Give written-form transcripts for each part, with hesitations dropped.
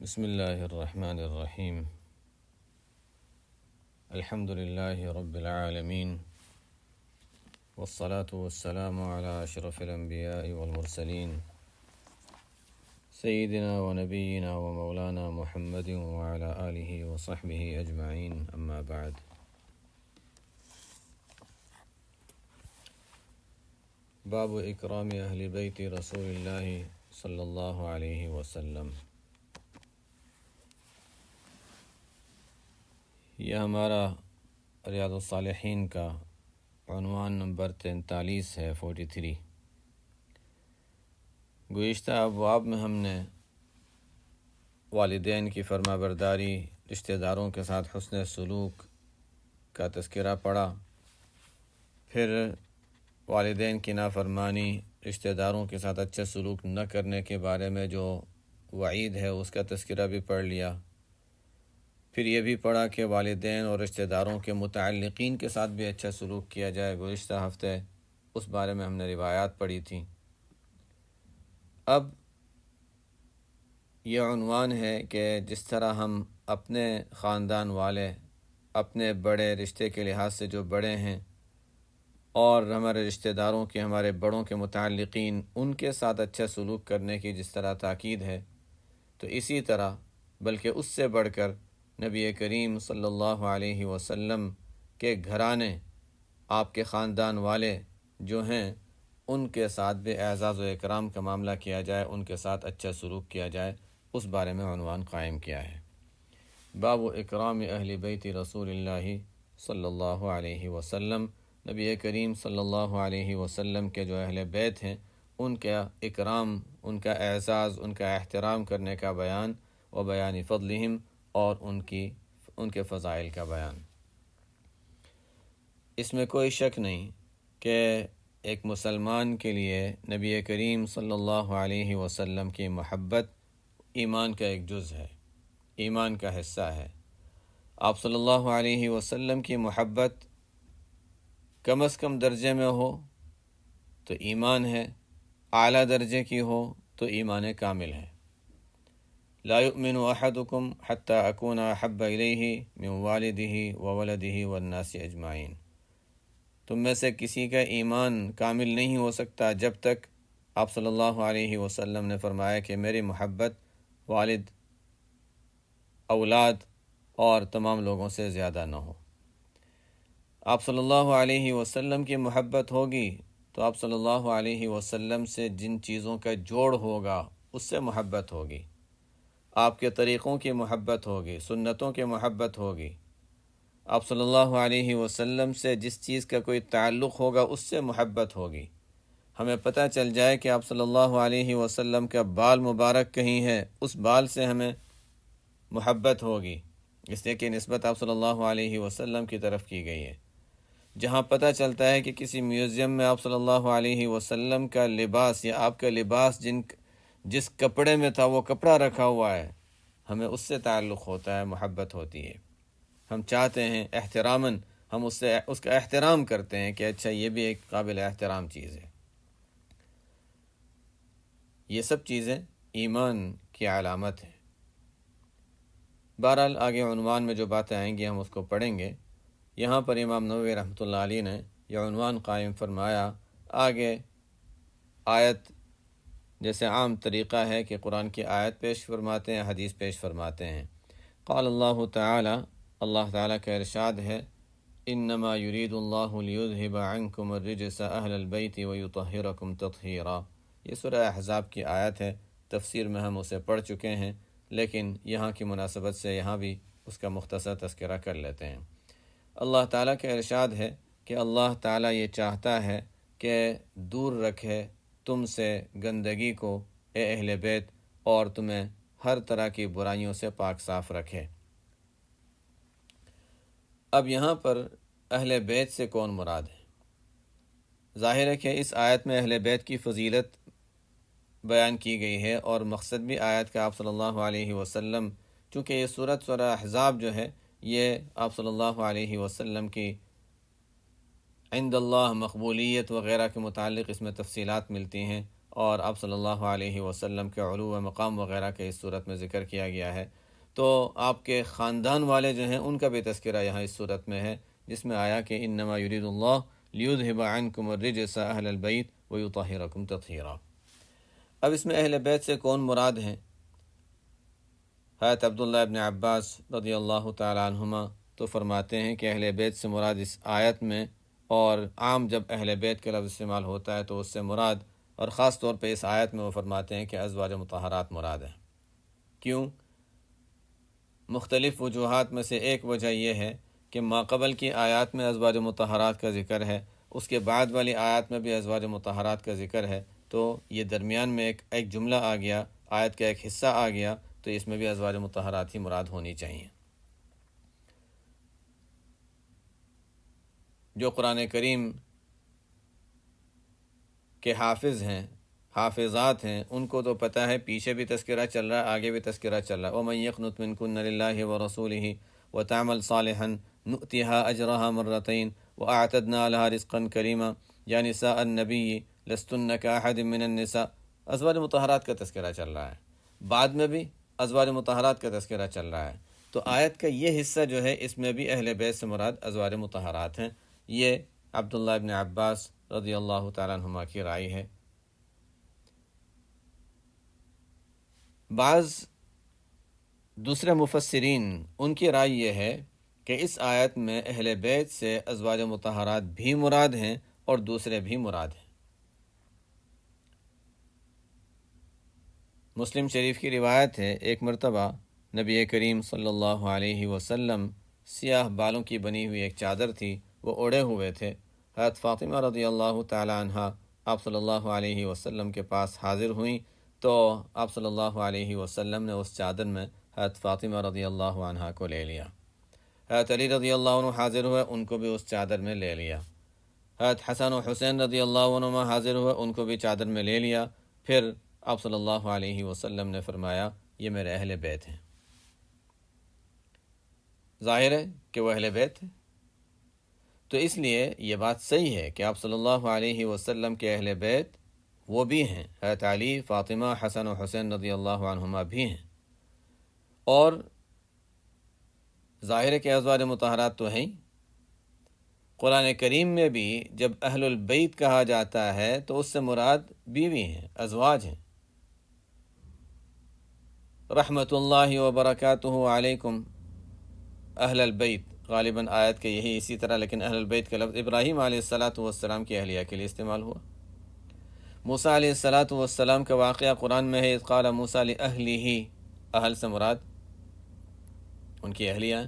بسم اللہ الرحمن الرحیم الحمد للہ رب العالمین والصلاة والسلام علی اشرف الانبیاء والمرسلین سیدنا و نبینا و مولانا محمد وعلی آلہ وصحبہ اجمعین اما بعد۔ باب اکرام اہل بیت رسول اللہ صلی اللہ علیہ وسلم۔ یہ ہمارا ریاض الصالحین کا عنوان نمبر 43 ہے، 43۔ گزشتہ ابواب میں ہم نے والدین کی فرما برداری، رشتہ داروں کے ساتھ حسن سلوک کا تذکرہ پڑھا، پھر والدین کی نافرمانی، رشتہ داروں کے ساتھ اچھا سلوک نہ کرنے کے بارے میں جو وعید ہے اس کا تذکرہ بھی پڑھ لیا۔ پھر یہ بھی پڑھا کہ والدین اور رشتہ داروں کے متعلقین کے ساتھ بھی اچھا سلوک کیا جائے۔ گزشتہ ہفتے اس بارے میں ہم نے روایات پڑھی تھیں۔ اب یہ عنوان ہے کہ جس طرح ہم اپنے خاندان والے، اپنے بڑے رشتے کے لحاظ سے جو بڑے ہیں اور ہمارے رشتہ داروں کے، ہمارے بڑوں کے متعلقین، ان کے ساتھ اچھا سلوک کرنے کی جس طرح تاکید ہے، تو اسی طرح بلکہ اس سے بڑھ کر نبی کریم صلی اللہ علیہ وسلم کے گھرانے، آپ کے خاندان والے جو ہیں، ان کے ساتھ بھی اعزاز و اکرام کا معاملہ کیا جائے، ان کے ساتھ اچھا سلوک کیا جائے، اس بارے میں عنوان قائم کیا ہے۔ باب اکرام اہل بیت رسول اللہ صلی اللہ علیہ وسلم۔ نبی کریم صلی اللہ علیہ وسلم کے جو اہل بیت ہیں، ان کا اکرام، ان کا اعزاز، ان کا احترام کرنے کا بیان، و بیان فضلہم، اور ان کے فضائل کا بیان۔ اس میں کوئی شک نہیں کہ ایک مسلمان کے لیے نبی کریم صلی اللہ علیہ وسلم کی محبت ایمان کا ایک جز ہے، ایمان کا حصہ ہے۔ آپ صلی اللہ علیہ وسلم کی محبت کم از کم درجے میں ہو تو ایمان ہے، اعلیٰ درجے کی ہو تو ایمان کامل ہے۔ لا يؤمن احدكم حتى اكون احب الیہ من والدہ وولدہ والناس اجمعین۔ تم میں سے کسی کا ایمان کامل نہیں ہو سکتا جب تک، آپ صلی اللہ علیہ وسلم نے فرمایا کہ میری محبت والد، اولاد اور تمام لوگوں سے زیادہ نہ ہو۔ آپ صلی اللہ علیہ وسلم کی محبت ہوگی تو آپ صلی اللہ علیہ وسلم سے جن چیزوں کا جوڑ ہوگا اس سے محبت ہوگی۔ آپ کے طریقوں کی محبت ہوگی، سنتوں کی محبت ہوگی۔ آپ صلی اللہ علیہ وسلم سے جس چیز کا کوئی تعلق ہوگا اس سے محبت ہوگی۔ ہمیں پتہ چل جائے کہ آپ صلی اللہ علیہ وسلم کا بال مبارک کہیں ہے، اس بال سے ہمیں محبت ہوگی، اس لیے کہ نسبت آپ صلی اللہ علیہ وسلم کی طرف کی گئی ہے۔ جہاں پتہ چلتا ہے کہ کسی میوزیم میں آپ صلی اللہ علیہ وسلم کا لباس یا آپ کا لباس جس کپڑے میں تھا وہ کپڑا رکھا ہوا ہے، ہمیں اس سے تعلق ہوتا ہے، محبت ہوتی ہے۔ ہم چاہتے ہیں احتراماً، ہم اس کا احترام کرتے ہیں کہ اچھا یہ بھی ایک قابل احترام چیز ہے۔ یہ سب چیزیں ایمان کی علامت ہیں۔ بہرحال آگے عنوان میں جو باتیں آئیں گی ہم اس کو پڑھیں گے۔ یہاں پر امام نووی رحمۃ اللہ علیہ نے یہ عنوان قائم فرمایا۔ آگے آیت، جیسے عام طریقہ ہے کہ قرآن کی آیت پیش فرماتے ہیں، حدیث پیش فرماتے ہیں۔ قال اللہ تعالی، اللہ تعالیٰ کا ارشاد ہے، انما یرید اللہ لیذہب عنکم الرجس اہل البیت ویطہرکم تطہیرا۔ یہ سورہ احزاب کی آیت ہے، تفسیر میں ہم اسے پڑھ چکے ہیں، لیکن یہاں کی مناسبت سے یہاں بھی اس کا مختصر تذکرہ کر لیتے ہیں۔ اللہ تعالیٰ کا ارشاد ہے کہ اللہ تعالیٰ یہ چاہتا ہے کہ دور رکھے تم سے گندگی کو، اے اہل بیت، اور تمہیں ہر طرح کی برائیوں سے پاک صاف رکھے۔ اب یہاں پر اہل بیت سے کون مراد ہے؟ ظاہر ہے کہ اس آیت میں اہل بیت کی فضیلت بیان کی گئی ہے، اور مقصد بھی آیت کا آپ صلی اللہ علیہ وسلم، چونکہ یہ سورہ احزاب جو ہے یہ آپ صلی اللہ علیہ وسلم کی عند اللہ مقبولیت وغیرہ کے متعلق اس میں تفصیلات ملتی ہیں، اور آپ صلی اللہ علیہ وسلم کے علو و مقام وغیرہ کے اس صورت میں ذکر کیا گیا ہے، تو آپ کے خاندان والے جو ہیں ان کا بھی تذکرہ یہاں اس صورت میں ہے، جس میں آیا کہ انما یرید اللہ لیذھب عنکم الرجس اہل البیت ویطہرکم تطہیرا۔ اب اس میں اہل بیت سے کون مراد ہیں؟ حضرت عبداللہ ابن عباس رضی اللہ تعالی عنہما تو فرماتے ہیں کہ اہل بیت سے مراد اس آیت میں، اور عام جب اہل بیت کا لفظ استعمال ہوتا ہے تو اس سے مراد، اور خاص طور پہ اس آیت میں وہ فرماتے ہیں کہ ازواج مطہرات مراد ہیں۔ کیوں؟ مختلف وجوہات میں سے ایک وجہ یہ ہے کہ ماقبل کی آیات میں ازواج مطہرات کا ذکر ہے، اس کے بعد والی آیات میں بھی ازواج مطہرات کا ذکر ہے، تو یہ درمیان میں ایک جملہ آ گیا، آیت کا ایک حصہ آ گیا، تو اس میں بھی ازواج مطہرات ہی مراد ہونی چاہیے۔ جو قرآن کریم کے حافظ ہیں، حافظات ہیں، ان کو تو پتہ ہے پیچھے بھی تذکرہ چل رہا ہے، آگے بھی تذکرہ چل رہا ہے۔ وَمَن يَقْنُتْ مِنكُنَّ لِلَّهِ وَرَسُولِهِ وَتَعْمَلْ صَالِحًا نُؤْتِهَا أَجْرَهَا مَرَّتَيْنِ وَأَعْتَدْنَا لَهَا رِزْقًا كَرِيمًا یا نساء النبی لستن كأحد من النساء۔ ازواج مطہرات کا تذکرہ چل رہا ہے، بعد میں بھی ازواج مطہرات کا تذکرہ چل رہا ہے، تو آیت کا یہ حصہ جو ہے اس میں بھی اہل بیت سے مراد ازواج مطہرات ہیں۔ یہ عبداللہ ابن عباس رضی اللہ تعالیٰ عنہما کی رائے ہے۔ بعض دوسرے مفسرین ان کی رائے یہ ہے کہ اس آیت میں اہل بیت سے ازواج مطہرات بھی مراد ہیں اور دوسرے بھی مراد ہیں۔ مسلم شریف کی روایت ہے، ایک مرتبہ نبی کریم صلی اللہ علیہ وسلم سیاہ بالوں کی بنی ہوئی ایک چادر تھی، وہ اوڑھے ہوئے تھے۔ حضرت فاطمہ رضی اللہ تعالی عنہ آپ صلی اللہ علیہ وسلم کے پاس حاضر ہوئیں، تو آپ صلی اللہ علیہ وسلم نے اس چادر میں حضرت فاطمہ رضی اللہ عنہ کو لے لیا۔ حضرت علی رضی اللہ عنہ حاضر ہوئے، ان کو بھی اس چادر میں لے لیا۔ حضرت حسن و حسین رضی اللہ عنہ حاضر ہوئے، ان کو بھی چادر میں لے لیا۔ پھر آپ صلی اللہ علیہ وسلم نے فرمایا یہ میرے اہل بیت ہیں۔ ظاہر ہے کہ وہ اہل بیت ہیں، تو اس لیے یہ بات صحیح ہے کہ آپ صلی اللہ علیہ وسلم کے اہل بیت وہ بھی ہیں، حضرت علی، فاطمہ، حسن و حسین رضی اللہ عنہما بھی ہیں، اور ظاہر ہے کہ ازواج مطہرات تو ہیں۔ قرآن کریم میں بھی جب اہل البیت کہا جاتا ہے تو اس سے مراد بیوی ہیں، ازواج ہیں۔ رحمت اللہ وبرکاتہ علیکم اہل البیت، غالباً آیت کے یہی اسی طرح، لیکن اہل البیت کا لفظ ابراہیم علیہ السلام کی اہلیہ کے لیے استعمال ہوا۔ موسیٰ علیہ السلام کا واقعہ قرآن میں ہے، اذ قال موسیٰ لأہلہ، اہل سے مراد ان کی اہلیہ ہیں۔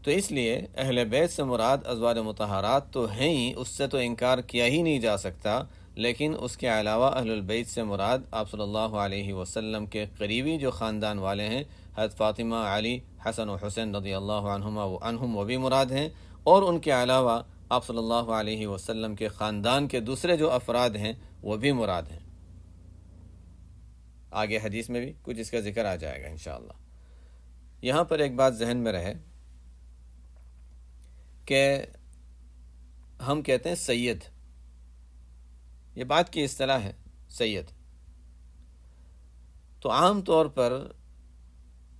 تو اس لیے اہل بیت سے مراد ازواج مطہرات تو ہیں ہی، اس سے تو انکار کیا ہی نہیں جا سکتا، لیکن اس کے علاوہ اہل البیت سے مراد آپ صلی اللہ علیہ وسلم کے قریبی جو خاندان والے ہیں، حضرت فاطمہ، علی، حسن و حسین رضی اللہ عنہم وہ بھی مراد ہیں، اور ان کے علاوہ آپ صلی اللہ علیہ وسلم کے خاندان کے دوسرے جو افراد ہیں وہ بھی مراد ہیں۔ آگے حدیث میں بھی کچھ اس کا ذکر آ جائے گا انشاءاللہ۔ یہاں پر ایک بات ذہن میں رہے کہ ہم کہتے ہیں سید، یہ بات کی اصطلاح ہے سید، تو عام طور پر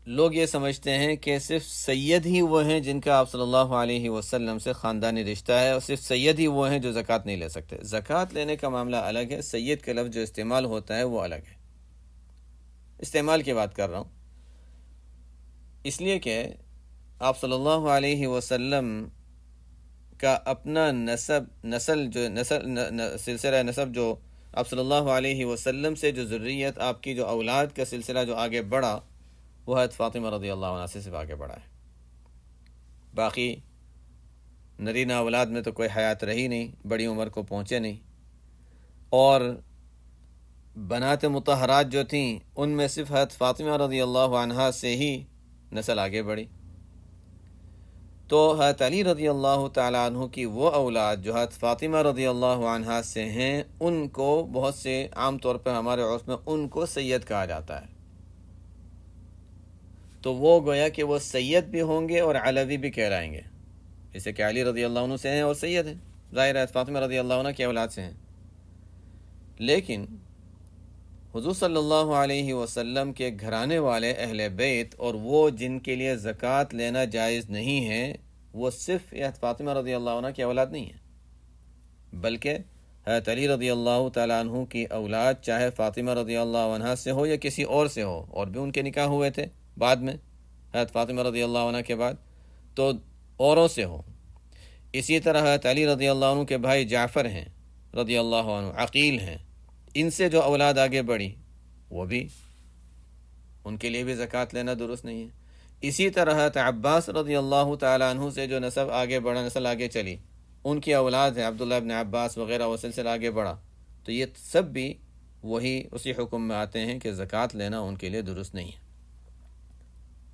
لوگ یہ سمجھتے ہیں کہ صرف سید ہی وہ ہیں جن کا آپ صلی اللہ علیہ وسلم سے خاندانی رشتہ ہے، اور صرف سید ہی وہ ہیں جو زکوٰۃ نہیں لے سکتے۔ زکوٰۃ لینے کا معاملہ الگ ہے، سید کا لفظ جو استعمال ہوتا ہے وہ الگ ہے، استعمال کی بات کر رہا ہوں، اس لیے کہ آپ صلی اللہ علیہ وسلم کا اپنا سلسلہ نسب جو آپ صلی اللہ علیہ وسلم سے جو ذریت، آپ کی جو اولاد کا سلسلہ جو آگے بڑھا، وہ حضرت فاطمہ رضی اللہ عنہ سے صرف آگے بڑھا ہے۔ باقی نرینہ اولاد میں تو کوئی حیات رہی نہیں، بڑی عمر کو پہنچے نہیں، اور بنات مطہرات جو تھیں ان میں صرف حضرت فاطمہ رضی اللہ عنہ سے ہی نسل آگے بڑھی۔ تو حضرت علی رضی اللہ تعالیٰ عنہ کی وہ اولاد جو حضرت فاطمہ رضی اللہ عنہ سے ہیں، ان کو بہت سے عام طور پر ہمارے عرف میں ان کو سید کہا جاتا ہے، تو وہ گویا کہ وہ سید بھی ہوں گے اور علوی بھی کہلائیں گے، جیسے کہ علی رضی اللہ عنہ سے ہیں اور سید ہیں، ظاہر ہے فاطمہ رضی اللہ عنہ کی اولاد سے ہیں۔ لیکن حضور صلی اللہ علیہ وسلم کے گھرانے والے اہل بیت اور وہ جن کے لیے زکوٰۃ لینا جائز نہیں ہے وہ صرف حضرت فاطمہ رضی اللہ عنہ کی اولاد نہیں ہے، بلکہ حضرت علی رضی اللہ تعالیٰ عنہ کی اولاد چاہے فاطمہ رضی اللہ عنہ سے ہو یا کسی اور سے ہو، اور بھی ان کے نکاح ہوئے تھے بعد میں حضرت فاطمہ رضی اللہ عنہ کے بعد، تو اوروں سے ہو۔ اسی طرح حضرت علی رضی اللہ عنہ کے بھائی جعفر ہیں رضی اللہ عنہ، عقیل ہیں، ان سے جو اولاد آگے بڑھی وہ بھی، ان کے لیے بھی زکوٰۃ لینا درست نہیں ہے۔ اسی طرح حضرت عباس رضی اللہ تعالیٰ عنہ سے جو نسل آگے بڑھا، نسل آگے چلی، ان کی اولاد ہیں عبداللہ ابن عباس وغیرہ، وہ سلسلہ آگے بڑھا، تو یہ سب بھی وہی اسی حکم میں آتے ہیں کہ زکوٰۃ لینا ان کے لیے درست نہیں ہے،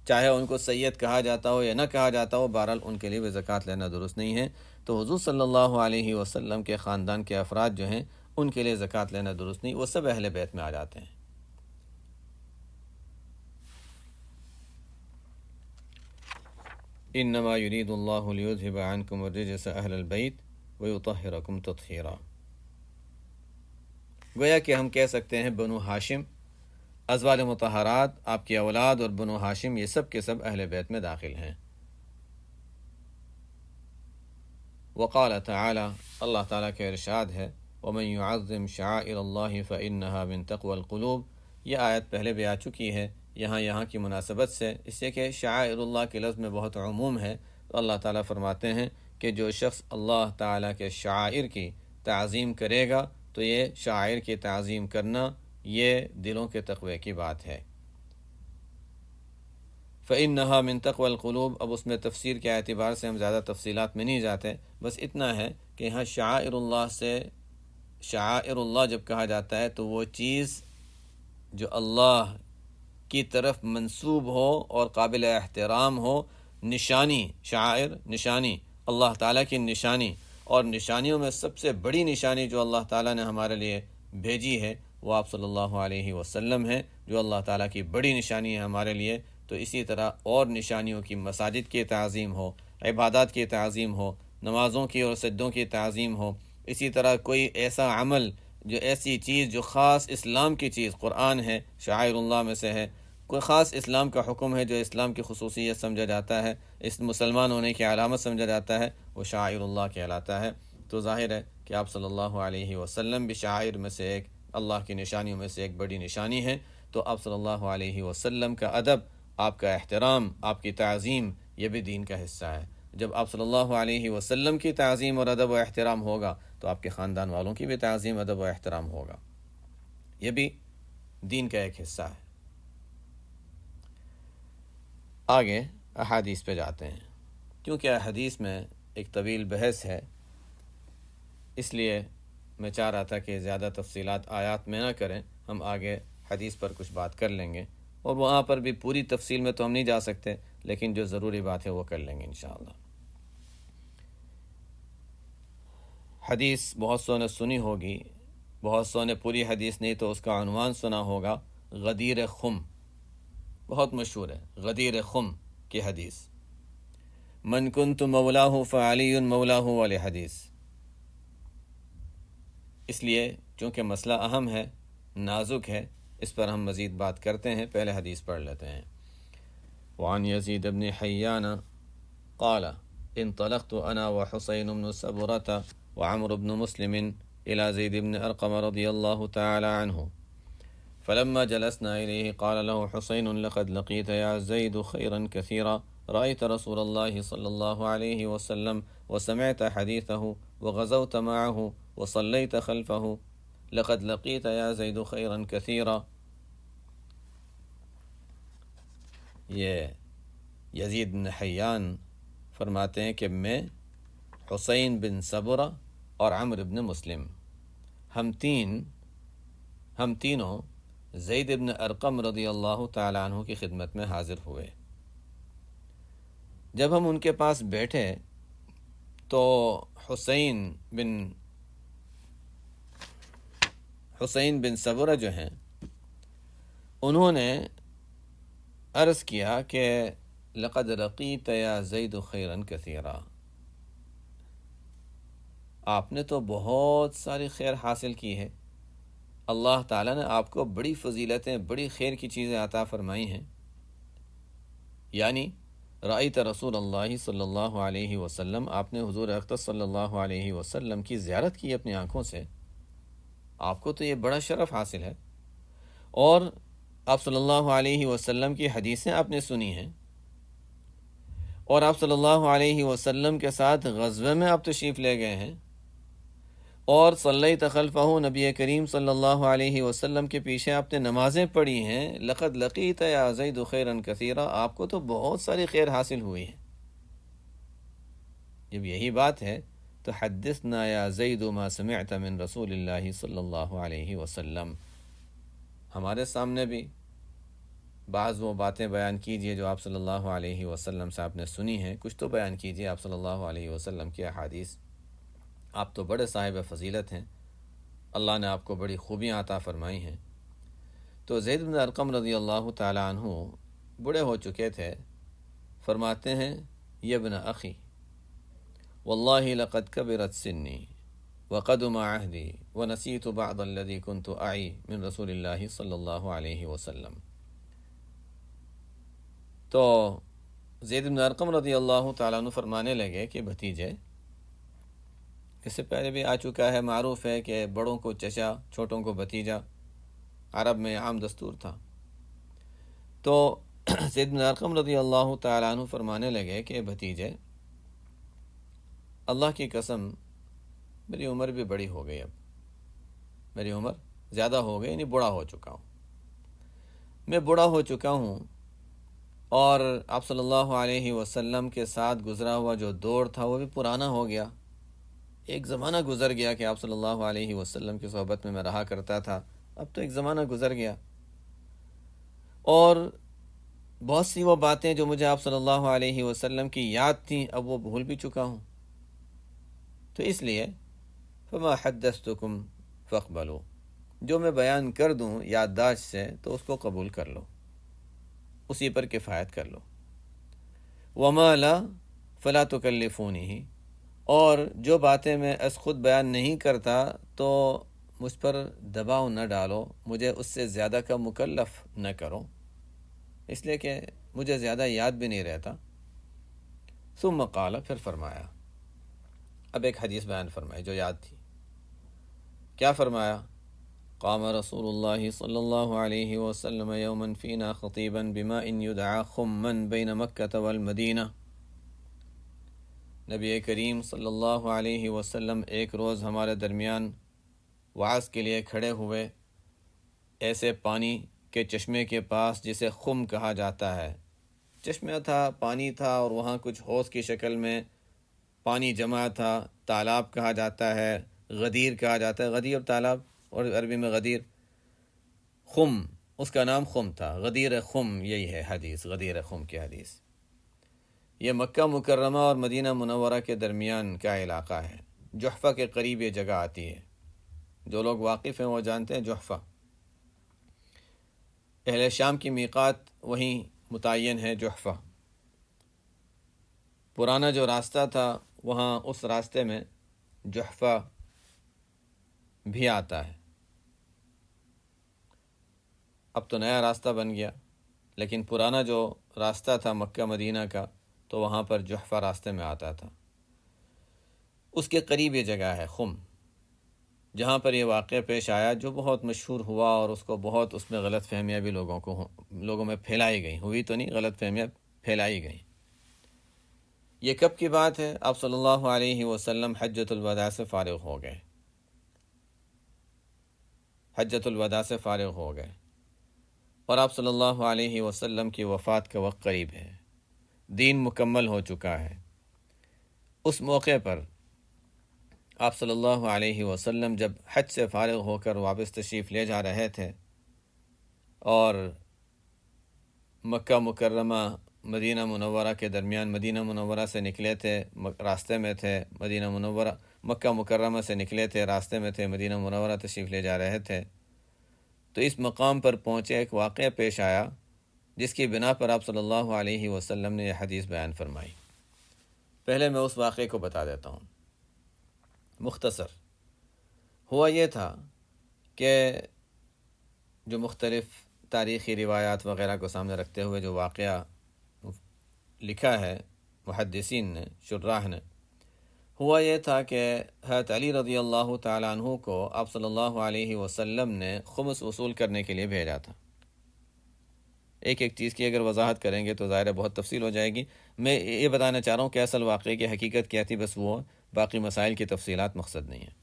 چاہے ان کو سید کہا جاتا ہو یا نہ کہا جاتا ہو، بہرحال ان کے لیے بھی زکوٰۃ لینا درست نہیں ہے۔ تو حضور صلی اللہ علیہ وسلم کے خاندان کے افراد جو ہیں ان کے لیے زکوٰۃ لینا درست نہیں، وہ سب اہل بیت میں آ جاتے ہیں۔ انما یرید اللہ لیذھب عنکم الرجس اہل البیت ویطہرکم تطہیرا۔ گویا کہ ہم کہہ سکتے ہیں بنو ہاشم، ازواج مطہرات، آپ کی اولاد اور بنو ہاشم، یہ سب کے سب اہل بیت میں داخل ہیں۔ وقال تعالی، اللہ تعالیٰ کا ارشاد ہے، ومن يعظم شعائر اللہ فإنها من تقوى القلوب۔ یہ آیت پہلے بھی آ چکی ہے، یہاں کی مناسبت سے، اس سے کہ شعائر اللہ کے لفظ میں بہت عموم ہے، تو اللہ تعالیٰ فرماتے ہیں کہ جو شخص اللہ تعالیٰ کے شعائر کی تعظیم کرے گا تو یہ شعائر کی تعظیم کرنا یہ دلوں کے تقوی کی بات ہے۔ فإنها من تقوى القلوب، اب اس میں تفسیر کے اعتبار سے ہم زیادہ تفصیلات میں نہیں جاتے، بس اتنا ہے کہ یہاں شعائر اللہ سے، شعائر اللہ جب کہا جاتا ہے تو وہ چیز جو اللہ کی طرف منسوب ہو اور قابل احترام ہو، نشانی، شعائر نشانی، اللہ تعالیٰ کی نشانی، اور نشانیوں میں سب سے بڑی نشانی جو اللہ تعالیٰ نے ہمارے لیے بھیجی ہے وہ آپ صلی اللہ علیہ وسلم ہے، جو اللہ تعالیٰ کی بڑی نشانی ہے ہمارے لیے۔ تو اسی طرح اور نشانیوں کی، مساجد کی تعظیم ہو، عبادات کی تعظیم ہو، نمازوں کی اور سجدوں کی تعظیم ہو، اسی طرح کوئی ایسا عمل، جو ایسی چیز جو خاص اسلام کی چیز، قرآن ہے، شعائر اللہ میں سے ہے، کوئی خاص اسلام کا حکم ہے جو اسلام کی خصوصیت سمجھا جاتا ہے، اس مسلمان ہونے کی علامت سمجھا جاتا ہے، وہ شعائر اللہ کہلاتا ہے۔ تو ظاہر ہے کہ آپ صلی اللہ علیہ وسلم بھی شعائر میں سے ایک، اللہ کی نشانیوں میں سے ایک بڑی نشانی ہے۔ تو آپ صلی اللہ علیہ وسلم کا ادب، آپ کا احترام، آپ کی تعظیم، یہ بھی دین کا حصہ ہے۔ جب آپ صلی اللہ علیہ وسلم کی تعظیم اور ادب و احترام ہوگا تو آپ کے خاندان والوں کی بھی تعظیم، ادب و احترام ہوگا، یہ بھی دین کا ایک حصہ ہے۔ آگے احادیث پہ جاتے ہیں، کیونکہ احادیث میں ایک طویل بحث ہے، اس لیے میں چاہ رہا تھا کہ زیادہ تفصیلات آیات میں نہ کریں، ہم آگے حدیث پر کچھ بات کر لیں گے، اور وہاں پر بھی پوری تفصیل میں تو ہم نہیں جا سکتے، لیکن جو ضروری بات ہے وہ کر لیں گے انشاءاللہ۔ حدیث بہت سو نے سنی ہوگی، بہت سو نے پوری حدیث نہیں تو اس کا عنوان سنا ہوگا، غدیر خم، بہت مشہور ہے غدیر خم کی حدیث، من کنت مولاہ فعلی مولاہ والی حدیث۔ اس لیے چونکہ مسئلہ اہم ہے، نازک ہے، اس پر ہم مزید بات کرتے ہیں، پہلے حدیث پڑھ لیتے ہیں۔ وعن یزید بن حیان قال انطلقت انا وحسین بن سبرة وعمر بن مسلم الى زید بن ارقم رضی اللہ تعالی عنہ فلما جلسنا إليه قال له حسين لقد لقيت يا زيد خيرا كثيرا رأيت رسول الله صلى الله عليه وسلم وسمعت حديثه وغزوت معه وصليت خلفه لقد لقيت يا زيد خيرا كثيرا۔ یہ یزید بن حیان فرماتے ہیں کہ میں، حسین بن صبرہ اور عمر بن مسلم، ہم تینوں زید بن ارقم رضی اللہ تعالیٰ عنہ کی خدمت میں حاضر ہوئے۔ جب ہم ان کے پاس بیٹھے تو حسین بن صبرہ جو ہیں، انہوں نے عرض کیا کہ لقد لقیت یا زید خیرا کثیرا، آپ نے تو بہت ساری خیر حاصل کی ہے، اللہ تعالیٰ نے آپ کو بڑی فضیلتیں، بڑی خیر کی چیزیں عطا فرمائی ہیں، یعنی رأیت رسول اللہ صلی اللہ علیہ وسلم، آپ نے حضور اقدس صلی اللہ علیہ وسلم کی زیارت کی اپنی آنکھوں سے، آپ کو تو یہ بڑا شرف حاصل ہے، اور آپ صلی اللہ علیہ وسلم کی حدیثیں آپ نے سنی ہیں، اور آپ صلی اللہ علیہ وسلم کے ساتھ غزوے میں آپ تشریف لے گئے ہیں، اور صلیت خلفہ، نبی کریم صلی اللہ علیہ وسلم کے پیچھے آپ نے نمازیں پڑھی ہیں، لقد لقیت یا زید خیرا کثیرا، آپ کو تو بہت ساری خیر حاصل ہوئی ہے۔ جب یہی بات ہے تو حدثنا یا زید ما سمعت من رسول اللہ صلی اللہ علیہ وسلم، ہمارے سامنے بھی بعض وہ باتیں بیان کیجئے جو آپ صلی اللہ علیہ وسلم سے آپ نے سنی ہیں، کچھ تو بیان کیجئے آپ صلی اللہ علیہ وسلم کی احادیث، آپ تو بڑے صاحب فضیلت ہیں، اللہ نے آپ کو بڑی خوبیاں عطا فرمائی ہیں۔ تو زید بن ارقم رضی اللہ تعالیٰ عنہ بوڑھے ہو چکے تھے، فرماتے ہیں یہ ابن اخی واللہ لقد کبرت سنی وقدم عہدی ونسیت بعض الذی کنت اعی من رسول اللہ صلی اللہ علیہ وسلم۔ تو زید بن ارقم رضی اللہ تعالیٰ عنہ فرمانے لگے کہ بھتیجے، اس سے پہلے بھی آ چکا ہے، معروف ہے کہ بڑوں کو چچا، چھوٹوں کو بھتیجا، عرب میں عام دستور تھا۔ تو زید بن ارقم رضی اللہ تعالیٰ عنہ فرمانے لگے کہ بھتیجے، اللہ کی قسم میری عمر بھی بڑی ہو گئی، اب میری عمر زیادہ ہو گئی، یعنی بوڑھا ہو چکا ہوں، میں بوڑھا ہو چکا ہوں، اور آپ صلی اللہ علیہ وسلم کے ساتھ گزرا ہوا جو دور تھا وہ بھی پرانا ہو گیا، ایک زمانہ گزر گیا کہ آپ صلی اللہ علیہ وسلم کی صحبت میں رہا کرتا تھا، اب تو ایک زمانہ گزر گیا، اور بہت سی وہ باتیں جو مجھے آپ صلی اللہ علیہ وسلم کی یاد تھیں اب وہ بھول بھی چکا ہوں، تو اس لیے فما حدثتکم فاقبلوا، جو میں بیان کر دوں یادداشت سے تو اس کو قبول کر لو، اسی پر کفایت کر لو، وما لا فلا تکلفونی، اور جو باتیں میں از خود بیان نہیں کرتا تو مجھ پر دباؤ نہ ڈالو، مجھے اس سے زیادہ کا مکلف نہ کرو، اس لیے کہ مجھے زیادہ یاد بھی نہیں رہتا۔ ثم قال، پھر فرمایا، اب ایک حدیث بیان فرمائی جو یاد تھی، کیا فرمایا؟ قام رسول اللہ صلی اللہ علیہ وسلم یوما فینا خطیبا بماء یدعا خما بین مکہ والمدینہ، نبی کریم صلی اللہ علیہ وسلم ایک روز ہمارے درمیان وعظ کے لیے کھڑے ہوئے، ایسے پانی کے چشمے کے پاس جسے خم کہا جاتا ہے، چشمہ تھا، پانی تھا، اور وہاں کچھ حوض کی شکل میں پانی جمع تھا، تالاب کہا جاتا ہے، غدیر کہا جاتا ہے، غدیر اور تالاب، اور عربی میں غدیر، خم، اس کا نام خم تھا، غدیر خم، یہی ہے حدیث، غدیر خم کی حدیث۔ یہ مکہ مکرمہ اور مدینہ منورہ کے درمیان کا علاقہ ہے، جحفہ کے قریب یہ جگہ آتی ہے، جو لوگ واقف ہیں وہ جانتے ہیں جحفہ، اہل شام کی میقات وہیں متعین ہے جحفہ، پرانا جو راستہ تھا وہاں اس راستے میں جحفہ بھی آتا ہے، اب تو نیا راستہ بن گیا، لیکن پرانا جو راستہ تھا مکہ مدینہ کا تو وہاں پر جحفہ راستے میں آتا تھا، اس کے قریب یہ جگہ ہے خم، جہاں پر یہ واقعہ پیش آیا جو بہت مشہور ہوا، اور اس کو بہت اس میں غلط فہمیاں بھی لوگوں میں پھیلائی گئیں، ہوئی تو نہیں، غلط فہمیاں پھیلائی گئیں۔ یہ کب کی بات ہے؟ آپ صلی اللہ علیہ وسلم حجۃ الوداع سے فارغ ہو گئے، حجۃ الوداع سے فارغ ہو گئے، اور آپ صلی اللہ علیہ وسلم کی وفات کا وقت قریب ہے، دین مکمل ہو چکا ہے۔ اس موقع پر آپ صلی اللہ علیہ وسلم جب حج سے فارغ ہو کر واپس تشریف لے جا رہے تھے، اور مکہ مکرمہ مدینہ منورہ کے درمیان، مدینہ منورہ سے نکلے تھے، راستے میں تھے، مدینہ منورہ، مکہ مکرمہ سے نکلے تھے، راستے میں تھے، مدینہ منورہ تشریف لے جا رہے تھے، تو اس مقام پر پہنچے، ایک واقعہ پیش آیا جس کی بنا پر آپ صلی اللہ علیہ وسلم نے یہ حدیث بیان فرمائی۔ پہلے میں اس واقعے کو بتا دیتا ہوں، مختصر۔ ہوا یہ تھا کہ جو مختلف تاریخی روایات وغیرہ کو سامنے رکھتے ہوئے جو واقعہ لکھا ہے محدثین نے، شراح نے، ہوا یہ تھا کہ حضرت علی رضی اللہ تعالیٰ عنہ کو آپ صلی اللہ علیہ وسلم نے خمس وصول کرنے کے لیے بھیجا تھا۔ ایک ایک چیز کی اگر وضاحت کریں گے تو ظاہر ہے بہت تفصیل ہو جائے گی۔ میں یہ بتانا چاہ رہا ہوں کہ اصل واقعے کی حقیقت کیا تھی، بس وہ باقی مسائل کی تفصیلات مقصد نہیں ہے۔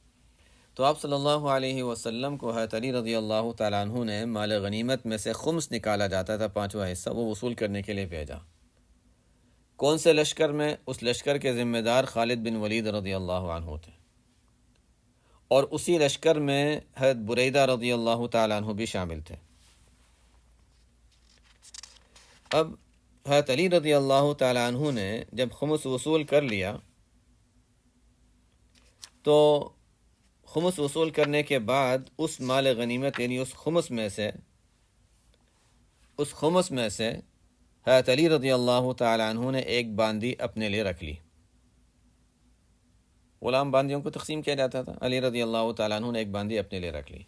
تو آپ صلی اللہ علیہ وسلم کو حضرت علی رضی اللہ تعالیٰ عنہ نے مال غنیمت میں سے خمس نکالا جاتا تھا، پانچواں حصہ، وہ وصول کرنے کے لیے بھیجا۔ کون سے لشکر میں؟ اس لشکر کے ذمہ دار خالد بن ولید رضی اللہ عنہ تھے، اور اسی لشکر میں حضرت بریدہ رضی اللہ تعالیٰ عنہ بھی شامل تھے۔ اب حضرت علی رضی اللہ تعالیٰ عنہ نے جب خمس وصول کر لیا تو خمس وصول کرنے کے بعد اس مال غنیمت یعنی اس خمس میں سے حضرت علی رضی اللہ تعالیٰ عنہ نے ایک باندی اپنے لیے رکھ لی۔ غلام باندیوں کو تقسیم کیا جاتا تھا، علی رضی اللہ تعالیٰ عنہ نے ایک باندی اپنے لیے رکھ لی۔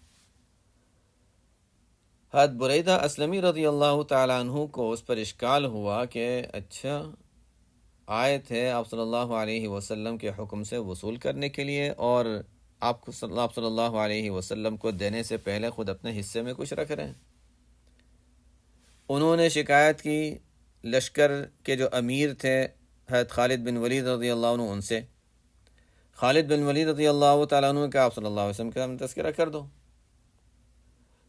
حضرت بریدہ اسلمی رضی اللہ تعالیٰ عنہ کو اس پر اشکال ہوا کہ اچھا آئے تھے آپ صلی اللہ علیہ وسلم کے حکم سے وصول کرنے کے لیے، اور آپ صلی اللہ علیہ وسلم کو دینے سے پہلے خود اپنے حصے میں کچھ رکھ رہے ہیں۔ انہوں نے شکایت کی لشکر کے جو امیر تھے حضرت خالد بن ولید رضی اللہ عنہ ان سے۔ خالد بن ولید رضی اللہ تعالیٰ عنہ کہ آپ صلی اللہ علیہ وسلم کا تذکرہ کر دو۔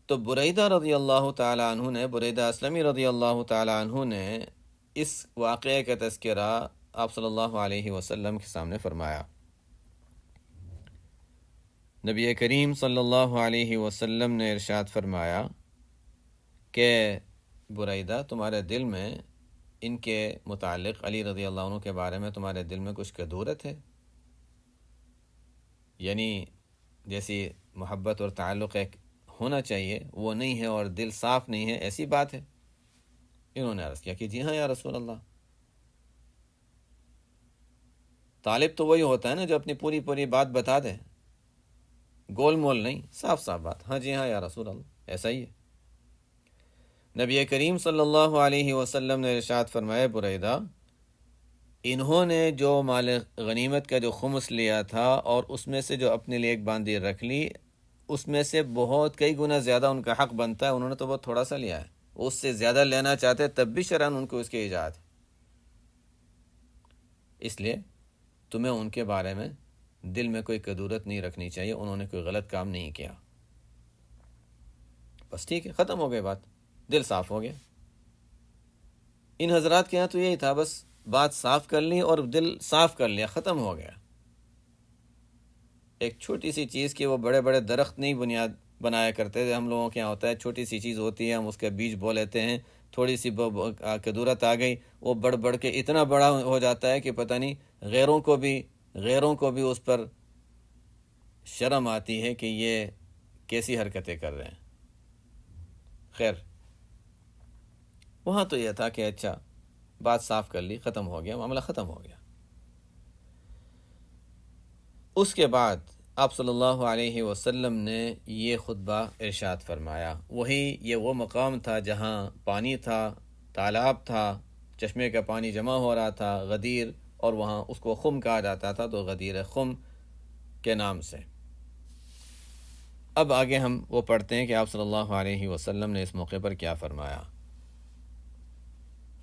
تو بریدہ رضی اللہ تعالیٰ عنہ نے، بریدہ اسلمی رضی اللہ تعالیٰ عنہ نے اس واقعے کا تذکرہ آپ صلی اللہ علیہ وسلم کے سامنے فرمایا۔ نبی کریم صلی اللہ علیہ وسلم نے ارشاد فرمایا کہ بریدہ، تمہارے دل میں ان کے متعلق، علی رضی اللہ عنہ کے بارے میں تمہارے دل میں کچھ کدورت ہے، یعنی جیسی محبت اور تعلق ایک ہونا چاہیے وہ نہیں ہے، اور دل صاف نہیں ہے، ایسی بات ہے؟ انہوں نے عرض کیا کہ جی ہاں یا رسول اللہ۔ طالب تو وہی ہوتا ہے نا جو اپنی پوری بات بتا دے، گول مول نہیں، صاف بات، ہاں جی ہاں یا رسول اللہ، ایسا ہی ہے۔ نبی کریم صلی اللہ علیہ وسلم نے ارشاد فرمایا، بریدہ، انہوں نے جو مال غنیمت کا جو خمس لیا تھا اور اس میں سے جو اپنے لیے ایک باندی رکھ لی، اس میں سے بہت کئی گنا زیادہ ان کا حق بنتا ہے، انہوں نے تو بہت تھوڑا سا لیا ہے، اس سے زیادہ لینا چاہتے تب بھی شرعاً ان کو اس کی اجازت ہے۔ اس لیے تمہیں ان کے بارے میں دل میں کوئی کدورت نہیں رکھنی چاہیے، انہوں نے کوئی غلط کام نہیں کیا۔ بس ٹھیک ہے، ختم ہو گئی بات، دل صاف ہو گیا۔ ان حضرات کے یہاں تو یہی تھا، بس بات صاف کر لی اور دل صاف کر لیا، ختم ہو گیا۔ ایک چھوٹی سی چیز کی وہ بڑے بڑے درخت نہیں بنیاد بنایا کرتے تھے، ہم لوگوں کے یہاں ہوتا ہے چھوٹی سی چیز ہوتی ہے، ہم اس کے بیج بو لیتے ہیں، تھوڑی سی کدورت آ گئی، وہ بڑھ کے اتنا بڑا ہو جاتا ہے کہ پتہ نہیں غیروں کو بھی اس پر شرم آتی ہے کہ یہ کیسی حرکتیں کر رہے ہیں۔ خیر، وہاں تو یہ تھا کہ اچھا بات صاف کر لی، ختم ہو گیا، معاملہ ختم ہو گیا۔ اس کے بعد آپ صلی اللہ علیہ وسلم نے یہ خطبہ ارشاد فرمایا۔ یہ وہ مقام تھا جہاں پانی تھا، تالاب تھا، چشمے کا پانی جمع ہو رہا تھا، غدیر، اور وہاں اس کو خم کہا جاتا تھا، تو غدیر خم کے نام سے۔ اب آگے ہم وہ پڑھتے ہیں کہ آپ صلی اللہ علیہ وسلم نے اس موقع پر کیا فرمایا۔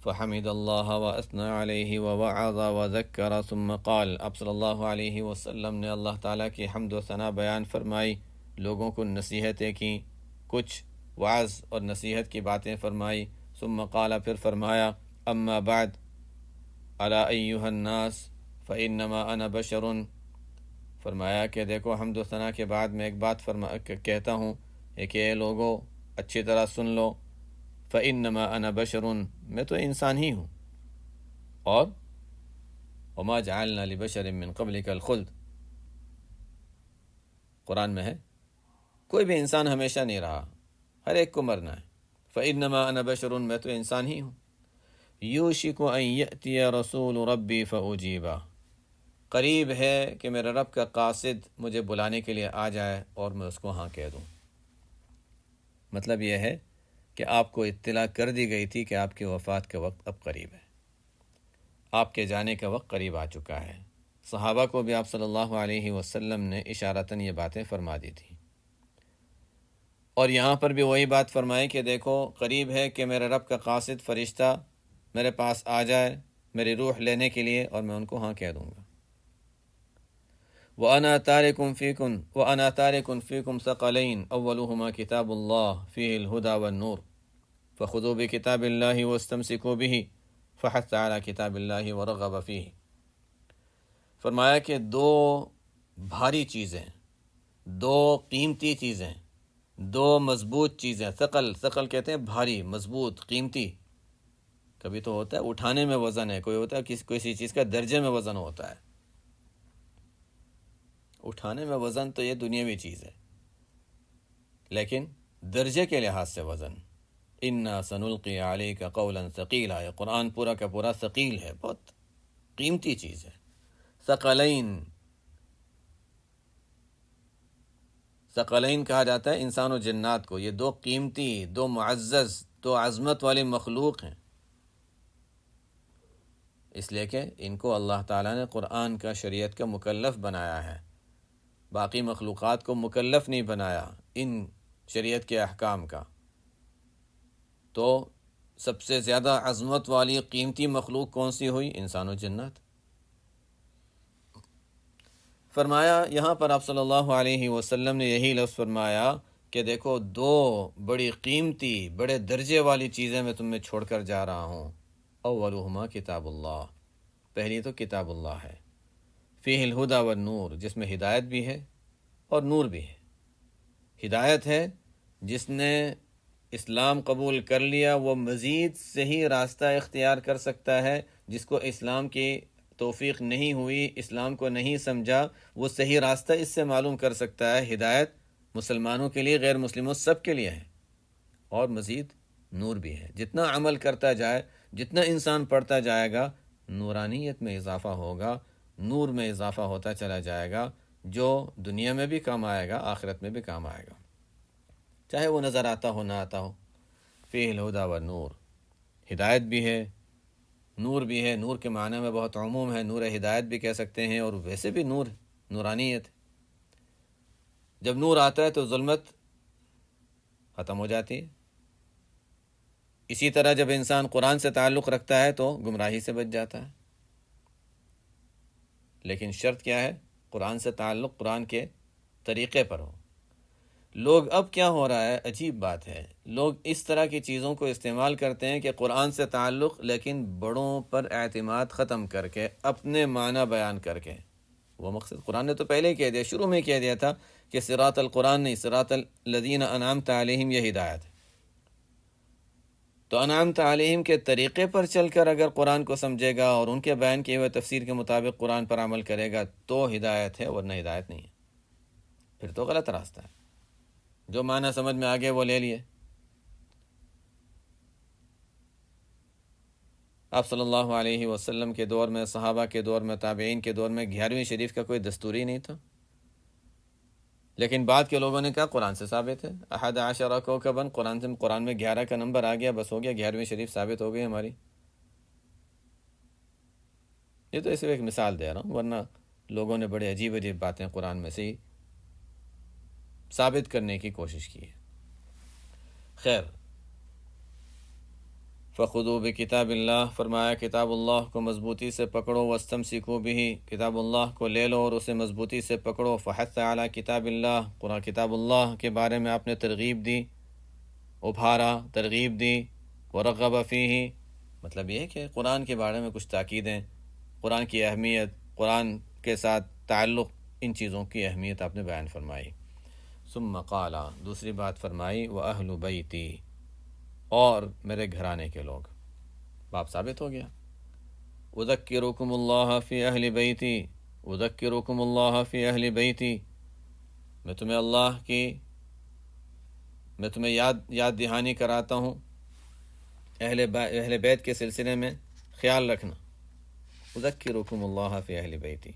فحمد اللہ واثنى علیہ ووعظ وذکر ثم قال، آپ صلی اللہ علیہ وسلم نے اللہ تعالیٰ کی حمد و ثنا بیان فرمائی، لوگوں کو نصیحتیں کی، کچھ وعظ اور نصیحت کی باتیں فرمائی، ثم قال، پھر فرمایا، اما بعد الا ایھا الناس فانما انا بشر، فرمایا کہ دیکھو حمد و ثنا کے بعد میں ایک بات کہتا ہوں کہ اے لوگو اچھی طرح سن لو، فانما انا بشر، میں تو انسان ہی ہوں، اور وما جعلنا لبشر من قبلک الخلد، قرآن میں ہے کوئی بھی انسان ہمیشہ نہیں رہا، ہر ایک کو مرنا ہے۔ فانما انا بشر، میں تو انسان ہی ہوں۔ یوشک ان یأتی رسول ربی فاجیبہ، قریب ہے کہ میرے رب کا قاصد مجھے بلانے کے لیے آ جائے اور میں اس کو ہاں کہہ دوں۔ مطلب یہ ہے کہ آپ کو اطلاع کر دی گئی تھی کہ آپ کی وفات کا وقت اب قریب ہے، آپ کے جانے کا وقت قریب آ چکا ہے۔ صحابہ کو بھی آپ صلی اللہ علیہ وسلم نے اشارتاً یہ باتیں فرما دی تھیں، اور یہاں پر بھی وہی بات فرمائی کہ دیکھو قریب ہے کہ میرے رب کا قاصد فرشتہ میرے پاس آ جائے میری روح لینے کے لیے، اور میں ان کو ہاں کہہ دوں گا۔ وَأَنَا تَارِكٌ فِيكُمْ ثَقَلَيْنِ أَوَّلُهُمَا كِتَابُ اللَّهِ فِيهِ الْهُدَى وَالنُّورُ فَخُذُوا بِكِتَابِ اللَّهِ وَاسْتَمْسِكُوا بِهِ فَحَثَّ عَلَى كِتَابِ اللَّهِ وَرَغَّبَ فِيهِ۔ فرمایا کہ دو بھاری چیزیں، دو قیمتی چیزیں، دو مضبوط چیزیں، ثقل کہتے ہیں بھاری، مضبوط، قیمتی۔ کبھی تو ہوتا ہے اٹھانے میں وزن ہے، کوئی ہوتا ہے کسی چیز کا درجے میں وزن ہوتا ہے، اٹھانے میں وزن تو یہ دنیاوی چیز ہے، لیکن درجے کے لحاظ سے وزن، اِنَّا سَنُلْقِي عَلَيْكَ قَوْلًا ثَقِيلًا، یہ قرآن پورا کا پورا ثقیل ہے، بہت قیمتی چیز ہے۔ ثقلین کہا جاتا ہے انسان و جنات کو، یہ دو قیمتی، دو معزز، دو عظمت والی مخلوق ہیں، اس لیے کہ ان کو اللہ تعالیٰ نے قرآن کا، شریعت کا مکلف بنایا ہے، باقی مخلوقات کو مکلف نہیں بنایا ان شریعت کے احکام کا۔ تو سب سے زیادہ عظمت والی قیمتی مخلوق کون سی ہوئی؟ انسان و جنات۔ فرمایا یہاں پر آپ صلی اللہ علیہ وسلم نے یہی لفظ فرمایا کہ دیکھو دو بڑی قیمتی، بڑے درجے والی چیزیں میں تمہیں چھوڑ کر جا رہا ہوں۔ اولہما کتاب اللہ، پہلی تو کتاب اللہ ہے، فیہ الہدی والنور، جس میں ہدایت بھی ہے اور نور بھی ہے۔ ہدایت ہے جس نے اسلام قبول کر لیا وہ مزید صحیح راستہ اختیار کر سکتا ہے، جس کو اسلام کی توفیق نہیں ہوئی، اسلام کو نہیں سمجھا، وہ صحیح راستہ اس سے معلوم کر سکتا ہے۔ ہدایت مسلمانوں کے لیے، غیر مسلموں سب کے لیے ہے، اور مزید نور بھی ہے۔ جتنا عمل کرتا جائے، جتنا انسان پڑھتا جائے گا، نورانیت میں اضافہ ہوگا، نور میں اضافہ ہوتا چلا جائے گا، جو دنیا میں بھی کام آئے گا، آخرت میں بھی کام آئے گا، چاہے وہ نظر آتا ہو نہ آتا ہو۔ فیہ الہدی والنور، ہدایت بھی ہے، نور بھی ہے۔ نور کے معنی میں بہت عموم ہے، نور ہدایت بھی کہہ سکتے ہیں، اور ویسے بھی نور، نورانیت۔ جب نور آتا ہے تو ظلمت ختم ہو جاتی ہے۔ اسی طرح جب انسان قرآن سے تعلق رکھتا ہے تو گمراہی سے بچ جاتا ہے، لیکن شرط کیا ہے؟ قرآن سے تعلق قرآن کے طریقے پر ہو۔ لوگ اب کیا ہو رہا ہے، عجیب بات ہے، لوگ اس طرح کی چیزوں کو استعمال کرتے ہیں کہ قرآن سے تعلق، لیکن بڑوں پر اعتماد ختم کر کے، اپنے معنی بیان کر کے۔ وہ مقصد قرآن نے تو پہلے ہی کہہ دیا، شروع میں کہہ دیا تھا کہ صراط القرآن نہیں، صراط الذین انعمت علیہم، یہ ہدایت ہے۔ تو انعمت علیہم کے طریقے پر چل کر اگر قرآن کو سمجھے گا اور ان کے بیان کیے ہوئے تفسیر کے مطابق قرآن پر عمل کرے گا تو ہدایت ہے، ورنہ ہدایت نہیں ہے، پھر تو غلط راستہ ہے۔ جو معنی سمجھ میں آگے وہ لے لیے۔ آپ صلی اللہ علیہ وسلم کے دور میں، صحابہ کے دور میں، تابعین کے دور میں 11ویں شریف کا کوئی دستور ہی نہیں تھا، لیکن بعد کے لوگوں نے کہا قرآن سے ثابت ہے۔ احد عشر کوکباً، قرآن میں 11 کا نمبر آ گیا، بس ہو گیا، 11ویں شریف ثابت ہو گئی ہماری۔ یہ تو ایسے ایک مثال دے رہا ہوں، ورنہ لوگوں نے بڑے عجیب عجیب باتیں قرآن میں سے ہی ثابت کرنے کی کوشش کی ہے۔ خیر، فخذوا بکتاب اللہ، فرمایا کتاب اللہ کو مضبوطی سے پکڑو، واستمسکوا بہ، کتاب اللہ کو لے لو اور اسے مضبوطی سے پکڑو۔ فحث علی کتاب اللہ، قرآن کتاب اللہ کے بارے میں آپ نے ترغیب دی، ابھارا، ترغیب دی۔ ورغب فیہ، مطلب یہ ہے کہ قرآن کے بارے میں کچھ تاکیدیں، قرآن کی اہمیت، قرآن کے ساتھ تعلق، ان چیزوں کی اہمیت آپ نے بیان فرمائی۔ ثم قال، دوسری بات فرمائی، وَأَهْلُ بَيْتِي، اور میرے گھرانے کے لوگ۔ باب ثابت ہو گیا۔ اذکرکم اللہ فی اہل بیتی، اذکرکم اللہ فی اہل بیتی، میں تمہیں یاد دہانی کراتا ہوں اہل بیت کے سلسلے میں، خیال رکھنا۔ اذکرکم اللہ فی اہل بیتی،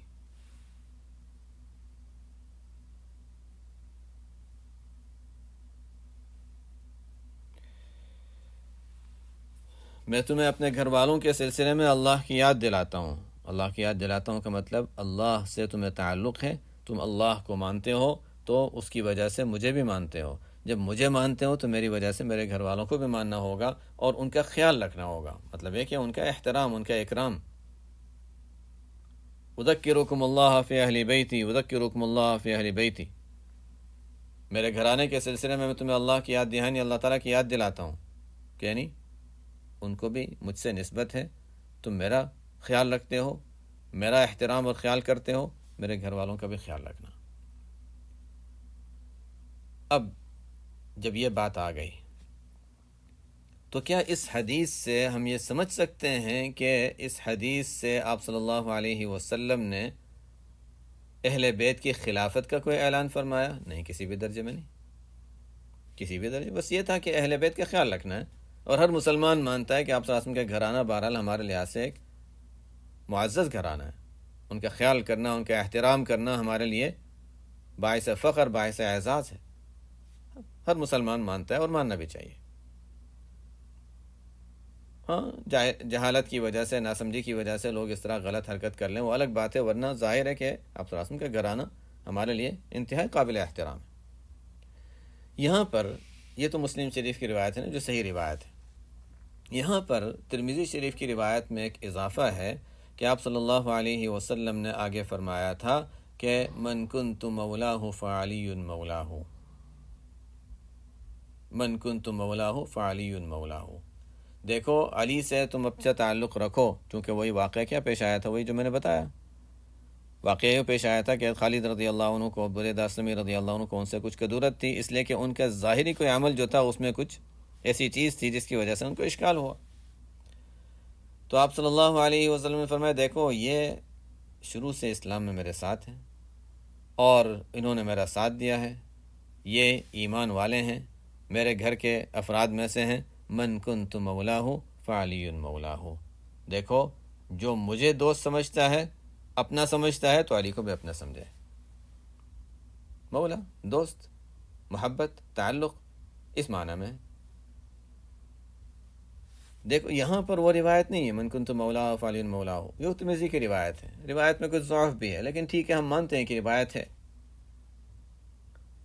میں تمہیں اپنے گھر والوں کے سلسلے میں اللہ کی یاد دلاتا ہوں. اللہ کی یاد دلاتا ہوں کا مطلب اللہ سے تمہیں تعلق ہے، تم اللہ کو مانتے ہو تو اس کی وجہ سے مجھے بھی مانتے ہو. جب مجھے مانتے ہو تو میری وجہ سے میرے گھر والوں کو بھی ماننا ہوگا اور ان کا خیال رکھنا ہوگا. مطلب ہے کہ ان کا احترام، ان کا اکرام. اذکرکم اللہ فی اہل بیتی، اذکرکم اللہ فی اہل بیتی. میرے گھرانے کے سلسلے میں تمہیں اللہ کی یاد دہانی، اللہ تعالیٰ کی یاد دلاتا ہوں. یعنی ان کو بھی مجھ سے نسبت ہے، تم میرا خیال رکھتے ہو، میرا احترام اور خیال کرتے ہو، میرے گھر والوں کا بھی خیال رکھنا. اب جب یہ بات آ گئی تو کیا اس حدیث سے ہم یہ سمجھ سکتے ہیں کہ اس حدیث سے آپ صلی اللہ علیہ وسلم نے اہل بیت کی خلافت کا کوئی اعلان فرمایا؟ نہیں، کسی بھی درجے میں نہیں، کسی بھی درجے. بس یہ تھا کہ اہل بیت کا خیال رکھنا ہے، اور ہر مسلمان مانتا ہے کہ آپ صلی اللہ علیہ وسلم کا گھرانہ بہرحال ہمارے لحاظ سے ایک معزز گھرانہ ہے. ان کا خیال کرنا، ان کا احترام کرنا ہمارے لیے باعث فخر، باعث اعزاز ہے. ہر مسلمان مانتا ہے اور ماننا بھی چاہیے. ہاں، جہالت کی وجہ سے، ناسمجھی کی وجہ سے لوگ اس طرح غلط حرکت کر لیں وہ الگ بات ہے، ورنہ ظاہر ہے کہ آپ صلی اللہ علیہ وسلم کا گھرانہ ہمارے لیے انتہائی قابل احترام ہے. یہاں پر یہ تو مسلم شریف کی روایت ہے نا، جو صحیح روایت ہے. یہاں پر ترمذی شریف کی روایت میں ایک اضافہ ہے کہ آپ صلی اللہ علیہ وسلم نے آگے فرمایا تھا کہ من کنت مولاہ فعلی مولاہ، من کنت مولاہ فعلی مولاہ. دیکھو، علی سے تم اچھا تعلق رکھو، کیونکہ وہی واقعہ کیا پیش آیا تھا، وہی جو میں نے بتایا. واقعہ یہ پیش آیا تھا کہ خالد رضی اللہ عنہ کو، برید اسلمی رضی اللہ عنہ کو ان سے کچھ کدورت تھی، اس لیے کہ ان کا ظاہری کوئی عمل جو تھا اس میں کچھ ایسی چیز تھی جس کی وجہ سے ان کو اشکال ہوا. تو آپ صلی اللہ علیہ وسلم نے فرمایا دیکھو، یہ شروع سے اسلام میں میرے ساتھ ہیں اور انہوں نے میرا ساتھ دیا ہے، یہ ایمان والے ہیں، میرے گھر کے افراد میں سے ہیں. من کنت مولاہ فعلی مولاہ. دیکھو، جو مجھے دوست سمجھتا ہے، اپنا سمجھتا ہے، تو علی کو بھی اپنا سمجھے. مولا، دوست، محبت، تعلق، اس معنی میں. دیکھو یہاں پر وہ روایت نہیں ہے من کنت مولا فعلی مولا ہو، یہ ترمذی کی روایت ہے. روایت میں کچھ ضعف بھی ہے، لیکن ٹھیک ہے، ہم مانتے ہیں کہ روایت ہے.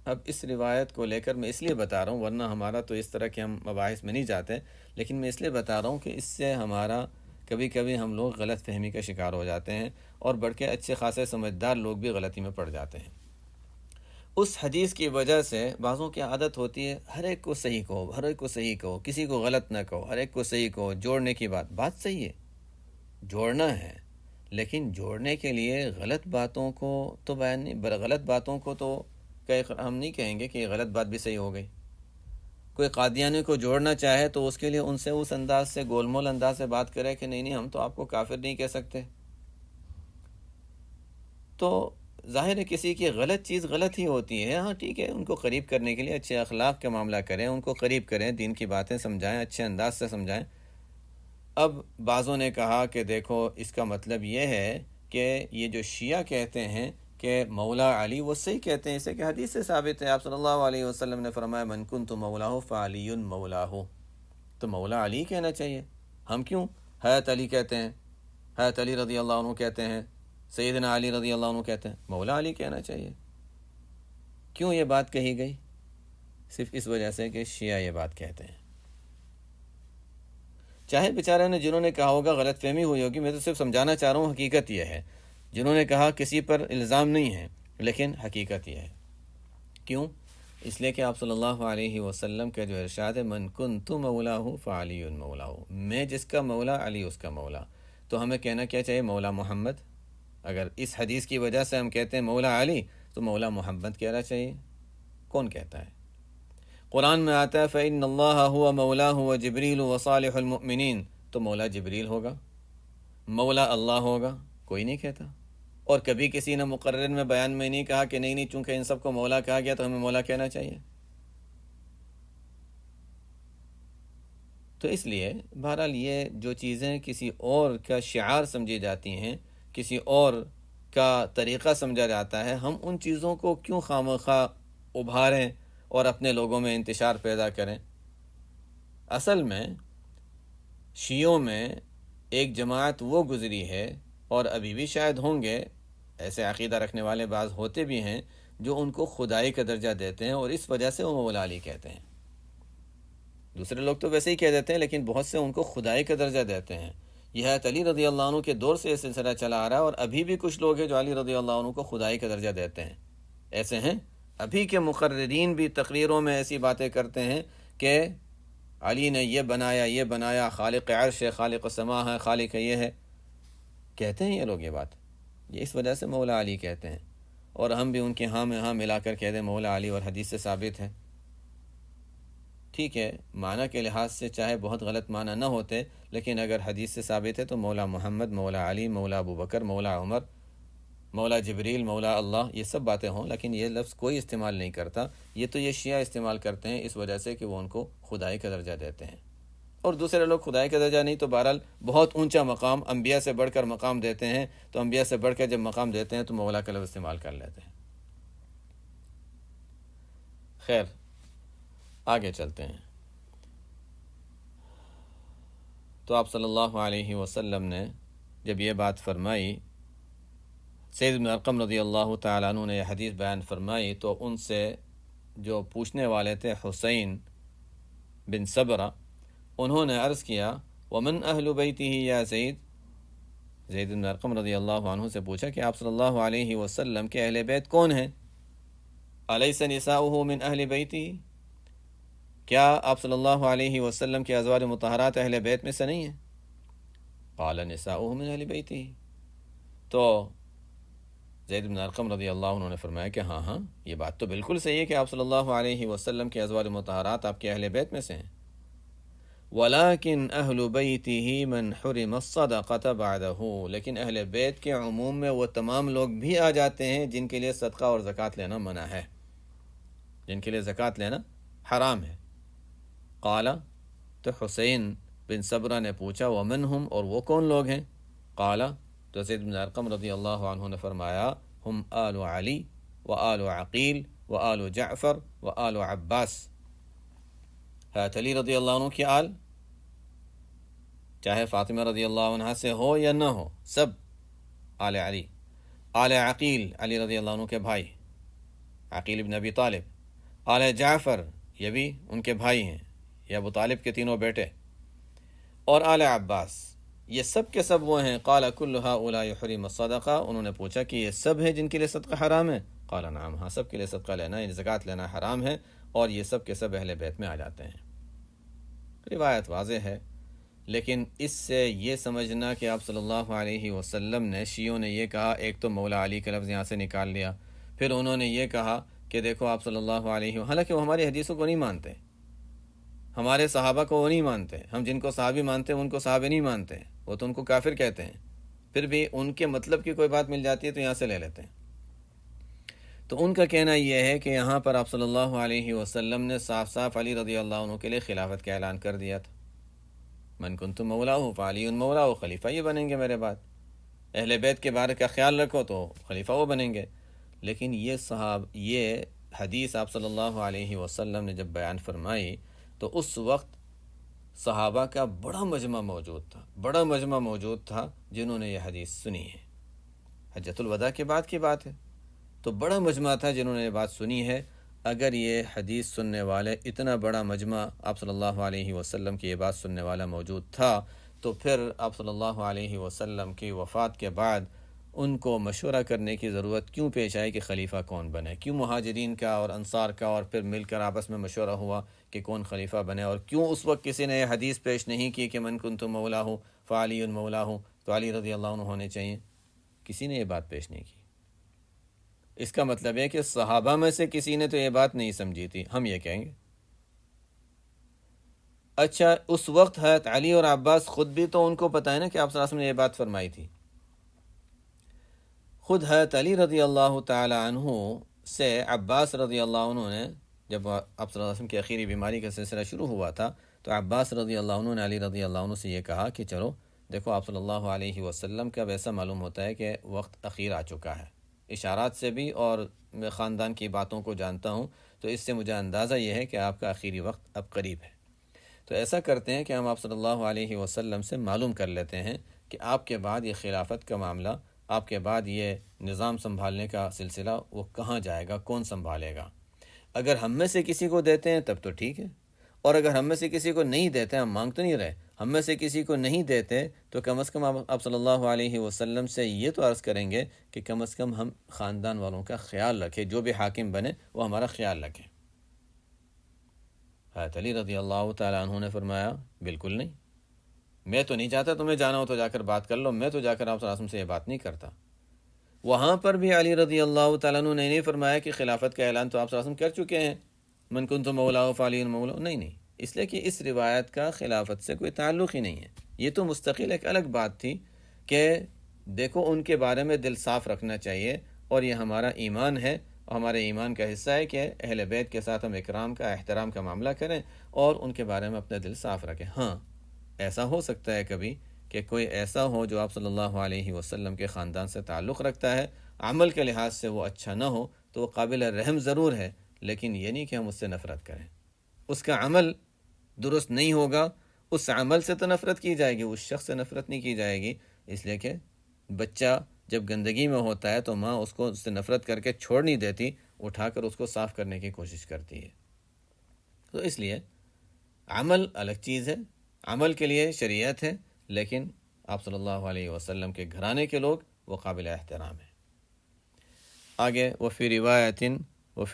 اب اس روایت کو لے کر میں اس لیے بتا رہا ہوں، ورنہ ہمارا تو اس طرح کے ہم مباحث میں نہیں جاتے، لیکن میں اس لیے بتا رہا ہوں کہ اس سے ہمارا کبھی کبھی ہم لوگ غلط فہمی کا شکار ہو جاتے ہیں، اور بڑھ کے اچھے خاصے سمجھدار لوگ بھی غلطی میں پڑ جاتے ہیں. اس حدیث کی وجہ سے بعضوں کی عادت ہوتی ہے ہر ایک کو صحیح کہو، ہر ایک کو صحیح کہو، کسی کو غلط نہ کہو، ہر ایک کو صحیح کہو. جوڑنے کی بات صحیح ہے، جوڑنا ہے، لیکن جوڑنے کے لیے غلط باتوں کو تو بیان نہیں، غلط باتوں کو تو ہم نہیں کہیں گے کہ یہ غلط بات بھی صحیح ہو گئی. کوئی قادیانی کو جوڑنا چاہے تو اس کے لیے ان سے اس انداز سے، گول مول انداز سے بات کرے کہ نہیں ہم تو آپ کو کافر نہیں کہہ سکتے. تو ظاہر ہے کسی کی غلط چیز غلط ہی ہوتی ہے. ہاں ٹھیک ہے، ان کو قریب کرنے کے لیے اچھے اخلاق کا معاملہ کریں، ان کو قریب کریں، دین کی باتیں سمجھائیں، اچھے انداز سے سمجھائیں. اب بعضوں نے کہا کہ دیکھو، اس کا مطلب یہ ہے کہ یہ جو شیعہ کہتے ہیں کہ مولا علی، وہ صحیح کہتے ہیں، اسے کہ حدیث سے ثابت ہے. آپ صلی اللہ علیہ وسلم نے فرمایا من کنت مولاہ فعلی مولاہ، تو مولا علی کہنا چاہیے. ہم کیوں حضرت علی کہتے ہیں، حضرت علی رضی اللہ عنہ کہتے ہیں، سیدنا علی رضی اللہ عنہ کہتے ہیں؟ مولا علی کہنا چاہیے. کیوں یہ بات کہی گئی؟ صرف اس وجہ سے کہ شیعہ یہ بات کہتے ہیں. چاہے بیچارے نے، جنہوں نے کہا ہوگا غلط فہمی ہوئی ہوگی، میں تو صرف سمجھانا چاہ رہا ہوں. حقیقت یہ ہے، جنہوں نے کہا کسی پر الزام نہیں ہے، لیکن حقیقت یہ ہے. کیوں؟ اس لیے کہ آپ صلی اللہ علیہ وسلم کا جو ارشاد ہے من کنت مولاہ فعلی مولاہ، میں جس کا مولا علی اس کا مولا. تو ہمیں کہنا کیا چاہیے؟ مولا محمد. اگر اس حدیث کی وجہ سے ہم کہتے ہیں مولا علی، تو مولا محمد کہنا چاہیے. کون کہتا ہے؟ قرآن میں آتا ہے فَإِنَّ اللَّهَ هُوَ مَوْلَاهُ وَجِبْرِيلُ وَصَالِحُ الْمُؤْمِنِينَ، تو مولا جبریل ہوگا، مولا اللہ ہوگا. کوئی نہیں کہتا. اور کبھی کسی نے مقرر میں بیان میں نہیں کہا کہ نہیں چونکہ ان سب کو مولا کہا گیا تو ہمیں مولا کہنا چاہیے. تو اس لیے بہرحال یہ جو چیزیں کسی اور کا شعار سمجھی جاتی ہیں، کسی اور کا طریقہ سمجھا جاتا ہے، ہم ان چیزوں کو کیوں خواہ ابھاریں اور اپنے لوگوں میں انتشار پیدا کریں؟ اصل میں شیعوں میں ایک جماعت وہ گزری ہے، اور ابھی بھی شاید ہوں گے، ایسے عقیدہ رکھنے والے بعض ہوتے بھی ہیں جو ان کو خدائی کا درجہ دیتے ہیں، اور اس وجہ سے وہ مولا علی کہتے ہیں۔ دوسرے لوگ تو ویسے ہی کہہ دیتے ہیں، لیکن بہت سے ان کو خدائی کا درجہ دیتے ہیں۔ یہ حضرت علی رضی اللہ عنہ کے دور سے یہ سلسلہ چلا آ رہا ہے، اور ابھی بھی کچھ لوگ ہیں جو علی رضی اللہ عنہ کو خدائی کا درجہ دیتے ہیں۔ ایسے ہیں، ابھی کے مقررین بھی تقریروں میں ایسی باتیں کرتے ہیں کہ علی نے یہ بنایا، یہ بنایا، خالق عرش ہے، خالق سما ہے، خالق یہ ہے، کہتے ہیں یہ لوگ یہ بات۔ یہ اس وجہ سے مولا علی کہتے ہیں، اور ہم بھی ان کے ہاں میں ہاں ملا کر کہہ دیں مولا علی، اور حدیث سے ثابت ہے۔ ٹھیک ہے، معنی کے لحاظ سے چاہے بہت غلط معنی نہ ہوتے، لیکن اگر حدیث سے ثابت ہے تو مولا محمد، مولا علی، مولا ابو بکر، مولا عمر، مولا جبریل، مولا اللہ، یہ سب باتیں ہوں، لیکن یہ لفظ کوئی استعمال نہیں کرتا۔ یہ تو یہ شیعہ استعمال کرتے ہیں اس وجہ سے کہ وہ ان کو خدائی کا درجہ دیتے ہیں، اور دوسرے لوگ خدائی کا درجہ نہیں تو بہرحال بہت اونچا مقام، انبیاء سے بڑھ کر مقام دیتے ہیں، تو انبیاء سے بڑھ کر جب مقام دیتے ہیں تو مولا کا لفظ استعمال کر لیتے ہیں۔ خیر، آگے چلتے ہیں۔ تو آپ صلی اللہ علیہ وسلم نے جب یہ بات فرمائی، سید بن ارقم رضی اللہ تعالیٰ عنہ نے یہ حدیث بیان فرمائی، تو ان سے جو پوچھنے والے تھے حسین بن صبرہ، انہوں نے عرض کیا ومن اہل بیتہ یا زید، زید بن ارقم رضی اللہ عنہ سے پوچھا کہ آپ صلی اللہ علیہ وسلم کے اہل بیت کون ہیں؟ الیس نساؤہ من اہل بیتہ، کیا آپ صلی اللہ علیہ وسلم کے ازواج مطہرات اہل بیت میں سے نہیں ہیں؟ قال نساؤہ من اہل بیتہ، تو زید بن ارقم رضی اللہ عنہ نے فرمایا کہ ہاں ہاں، یہ بات تو بالکل صحیح ہے کہ آپ صلی اللہ علیہ وسلم کے ازواج مطہرات آپ کے اہل بیت میں سے ہیں۔ وَلَكِنْ أَهْلُ بَيْتِهِ مَنْ حُرِمَ الصَّدَقَةَ بَعْدَهُ، لیکن اہل بیت کے عموم میں وہ تمام لوگ بھی آ جاتے ہیں جن کے لیے صدقہ اور زکوٰۃ لینا منع ہے، جن کے لیے زکوٰۃ لینا حرام ہے۔ قال، تو حسین بن صبرہ نے پوچھا ومن ہم، اور وہ کون لوگ ہیں؟ قال، تو زید بن ارقم رضی اللہ عنہ نے فرمایا ہم آل علی و آل عقیل و آل جعفر و آل عباس، حضرت علی رضی اللہ عنہ کی آل، چاہے فاطمہ رضی اللہ عنہ سے ہو یا نہ ہو، سب آل علی، آل عقیل، علی رضی اللہ عنہ کے بھائی عقیل بن ابی طالب، آل جعفر، یہ بھی ان کے بھائی ہیں، یہ ابو طالب کے تینوں بیٹے، اور آل عباس، یہ سب کے سب وہ ہیں۔ قال کل ہؤلاء حرم الصدقہ، انہوں نے پوچھا کہ یہ سب ہیں جن کے لیے صدقہ حرام ہے؟ قال نعم، ہاں، سب کے لیے صدقہ لینا، یعنی زکوٰۃ لینا حرام ہے، اور یہ سب کے سب اہل بیت میں آ جاتے ہیں۔ روایت واضح ہے، لیکن اس سے یہ سمجھنا کہ آپ صلی اللہ علیہ وسلم نے، شیعوں نے یہ کہا، ایک تو مولا علی کا لفظ یہاں سے نکال لیا، پھر انہوں نے یہ کہا کہ دیکھو آپ صلی اللہ علیہ، حالانکہ وہ ہماری حدیثوں کو نہیں مانتے، ہمارے صحابہ کو وہ نہیں مانتے، ہم جن کو صحابی مانتے ہیں ان کو صحابی نہیں مانتے، وہ تو ان کو کافر کہتے ہیں، پھر بھی ان کے مطلب کی کوئی بات مل جاتی ہے تو یہاں سے لے لیتے ہیں۔ تو ان کا کہنا یہ ہے کہ یہاں پر آپ صلی اللہ علیہ وسلم نے صاف صاف علی رضی اللہ عنہ کے لیے خلافت کا اعلان کر دیا تھا، من کنت مولاہ فعلی مولاہ، خلیفہ یہ بنیں گے میرے بعد، اہل بیت کے بارے کا خیال رکھو تو خلیفہ وہ بنیں گے۔ لیکن یہ حدیث آپ صلی اللہ علیہ وسلم نے جب بیان فرمائی تو اس وقت صحابہ کا بڑا مجمع موجود تھا جنہوں نے یہ حدیث سنی ہے، حجۃ الوداع کے بعد کی بات ہے، تو بڑا مجمع تھا جنہوں نے یہ بات سنی ہے۔ اگر یہ حدیث سننے والے، اتنا بڑا مجمع آپ صلی اللہ علیہ وسلم کی یہ بات سننے والا موجود تھا، تو پھر آپ صلی اللہ علیہ وسلم کی وفات کے بعد ان کو مشورہ کرنے کی ضرورت کیوں پیش آئی کہ خلیفہ کون بنے؟ کیوں مہاجرین کا اور انصار کا اور پھر مل کر آپس میں مشورہ ہوا کہ کون خلیفہ بنے؟ اور کیوں اس وقت کسی نے یہ حدیث پیش نہیں کی کہ من کنت مولاہ فعلی مولاہ، تو علی رضی اللہ عنہ ہونے چاہیے؟ کسی نے یہ بات پیش نہیں کی۔ اس کا مطلب ہے کہ صحابہ میں سے کسی نے تو یہ بات نہیں سمجھی تھی، ہم یہ کہیں گے۔ اچھا، اس وقت حضرت علی اور عباس خود بھی تو ان کو پتہ ہے نا کہ آپ صلی اللہ علیہ وسلم نے یہ بات فرمائی تھی۔ خود حضرت علی رضی اللہ تعالی عنہ سے عباس رضی اللہ عنہ نے، جب آپ صلی اللہ علیہ وسلم کی اخیری بیماری کا سلسلہ شروع ہوا تھا، تو عباس رضی اللہ عنہ نے علی رضی اللہ عنہ سے یہ کہا کہ چلو دیکھو آپ صلی اللہ علیہ وسلم کا ویسا معلوم ہوتا ہے کہ وقت اخیر آ چکا ہے، اشارات سے بھی، اور میں خاندان کی باتوں کو جانتا ہوں، تو اس سے مجھے اندازہ یہ ہے کہ آپ کا آخری وقت اب قریب ہے، تو ایسا کرتے ہیں کہ ہم آپ صلی اللہ علیہ وسلم سے معلوم کر لیتے ہیں کہ آپ کے بعد یہ خلافت کا معاملہ، آپ کے بعد یہ نظام سنبھالنے کا سلسلہ وہ کہاں جائے گا، کون سنبھالے گا۔ اگر ہم میں سے کسی کو دیتے ہیں تب تو ٹھیک ہے، اور اگر ہم میں سے کسی کو نہیں دیتے، ہم مانگ تو نہیں رہے، ہم میں سے کسی کو نہیں دیتے تو کم از کم آپ صلی اللہ علیہ وسلم سے یہ تو عرض کریں گے کہ کم از کم ہم خاندان والوں کا خیال رکھیں، جو بھی حاکم بنے وہ ہمارا خیال رکھیں۔ حضرت علی رضی اللہ تعالیٰ عنہ نے فرمایا بالکل نہیں، میں تو نہیں چاہتا، تمہیں جانا ہو تو جا کر بات کر لو، میں تو جا کر آپ صلی اللہ علیہ وسلم سے یہ بات نہیں کرتا۔ وہاں پر بھی علی رضی اللہ تعالیٰ عنہ نے نہیں فرمایا کہ خلافت کا اعلان تو آپ صلی اللہ علیہ وسلم کر چکے ہیں، من کنت مولا فعلی مولا، نہیں، اس لیے کہ اس روایت کا خلافت سے کوئی تعلق ہی نہیں ہے۔ یہ تو مستقل ایک الگ بات تھی کہ دیکھو ان کے بارے میں دل صاف رکھنا چاہیے، اور یہ ہمارا ایمان ہے، اور ہمارے ایمان کا حصہ ہے کہ اہل بیت کے ساتھ ہم اکرام کا، احترام کا معاملہ کریں اور ان کے بارے میں اپنا دل صاف رکھیں۔ ہاں، ایسا ہو سکتا ہے کبھی کہ کوئی ایسا ہو جو آپ صلی اللہ علیہ وسلم کے خاندان سے تعلق رکھتا ہے، عمل کے لحاظ سے وہ اچھا نہ ہو تو وہ قابل رحم ضرور ہے، لیکن یہ نہیں کہ ہم اس سے نفرت کریں۔ اس کا عمل درست نہیں ہوگا، اس عمل سے تو نفرت کی جائے گی، اس شخص سے نفرت نہیں کی جائے گی، اس لیے کہ بچہ جب گندگی میں ہوتا ہے تو ماں اس کو اس سے نفرت کر کے چھوڑ نہیں دیتی، اٹھا کر اس کو صاف کرنے کی کوشش کرتی ہے۔ تو اس لیے عمل الگ چیز ہے، عمل کے لیے شریعت ہے، لیکن آپ صلی اللہ علیہ وسلم کے گھرانے کے لوگ وہ قابل احترام ہیں۔ آگے وفی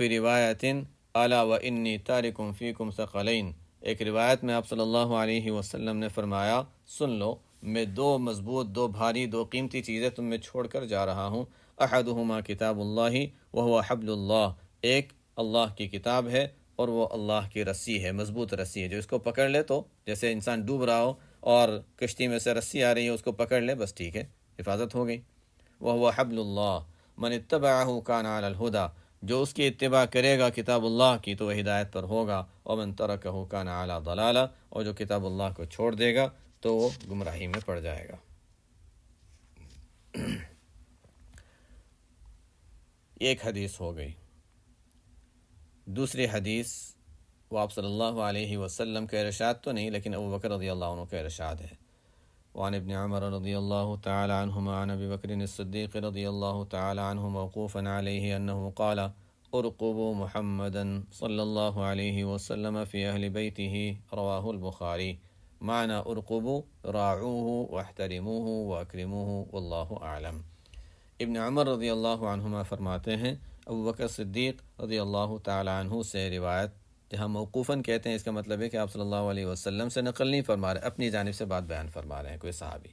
روایتن الا و انی تارکم فیکم ثقلین، ایک روایت میں آپ صلی اللہ علیہ وسلم نے فرمایا، سن لو، میں دو مضبوط، دو بھاری، دو قیمتی چیزیں تم میں چھوڑ کر جا رہا ہوں۔ احدہما کتاب اللہ وہو حبل اللہ، ایک اللہ کی کتاب ہے اور وہ اللہ کی رسی ہے، مضبوط رسی ہے، جو اس کو پکڑ لے تو جیسے انسان ڈوب رہا ہو اور کشتی میں سے رسی آ رہی ہے، اس کو پکڑ لے بس ٹھیک ہے، حفاظت ہو گئی۔ وہو حبل اللہ من اتبعہ کان علی الہدی، جو اس کی اتباع کرے گا کتاب اللہ کی تو وہ ہدایت پر ہوگا، ومن ترکہ کان علی ضلالہ، اور جو کتاب اللہ کو چھوڑ دے گا تو وہ گمراہی میں پڑ جائے گا۔ ایک حدیث ہو گئی۔ دوسری حدیث وہ آپ صلی اللہ علیہ وسلم کا ارشاد تو نہیں، لیکن ابو بکر رضی اللہ عنہ کا ارشاد ہے۔ وعن ابن عمر رضی اللہ تعالی عنہما عن ابی بکر الصدیق رضی اللہ تعالی عنہ موقوفا علیہ انہ قال ارقبوا محمدا صلی اللہ علیہ وسلم فی اہل بیتہ، رواہ البخاری۔ معنی ارقبوا راعوه واحترموه واکرموه واللہ اعلم۔ ابن عمر رضی اللہ عنہما فرماتے ہیں، ابو بکر صدیق رضی اللہ تعالی عنہ سے روایت، جہاں موقوفاً کہتے ہیں اس کا مطلب ہے کہ آپ صلی اللہ علیہ وسلم سے نقل نہیں فرما رہے، اپنی جانب سے بات بیان فرما رہے ہیں کوئی صحابی۔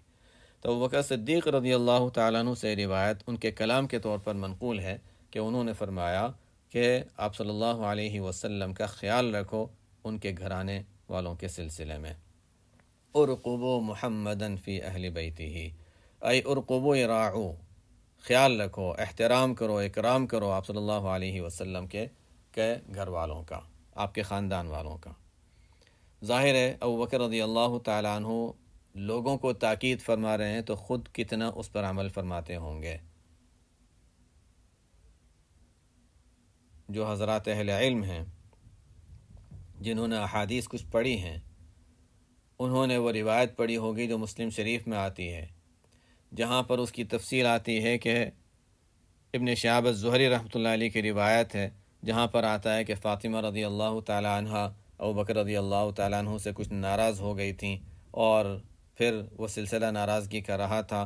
تو ابو بکر صدیق رضی اللہ تعالیٰ عنہ سے روایت ان کے کلام کے طور پر منقول ہے کہ انہوں نے فرمایا کہ آپ صلی اللہ علیہ وسلم کا خیال رکھو ان کے گھرانے والوں کے سلسلے میں۔ ارقبوا محمدا فی اہل بیتہ، ای ارقبوا راعو، خیال رکھو، احترام کرو، اکرام کرو آپ صلی اللہ علیہ وسلم کے گھر والوں کا، آپ کے خاندان والوں کا۔ ظاہر ہے ابو بکر رضی اللہ تعالیٰ عنہ لوگوں کو تاکید فرما رہے ہیں تو خود کتنا اس پر عمل فرماتے ہوں گے۔ جو حضرات اہل علم ہیں جنہوں نے احادیث کچھ پڑھی ہیں، انہوں نے وہ روایت پڑھی ہوگی جو مسلم شریف میں آتی ہے، جہاں پر اس کی تفصیل آتی ہے کہ ابن شہاب الزہری رحمۃ اللہ علیہ کی روایت ہے، جہاں پر آتا ہے کہ فاطمہ رضی اللہ تعالیٰ عنہ ابو بکر رضی اللہ تعالیٰ عنہ سے کچھ ناراض ہو گئی تھیں، اور پھر وہ سلسلہ ناراضگی کا رہا تھا۔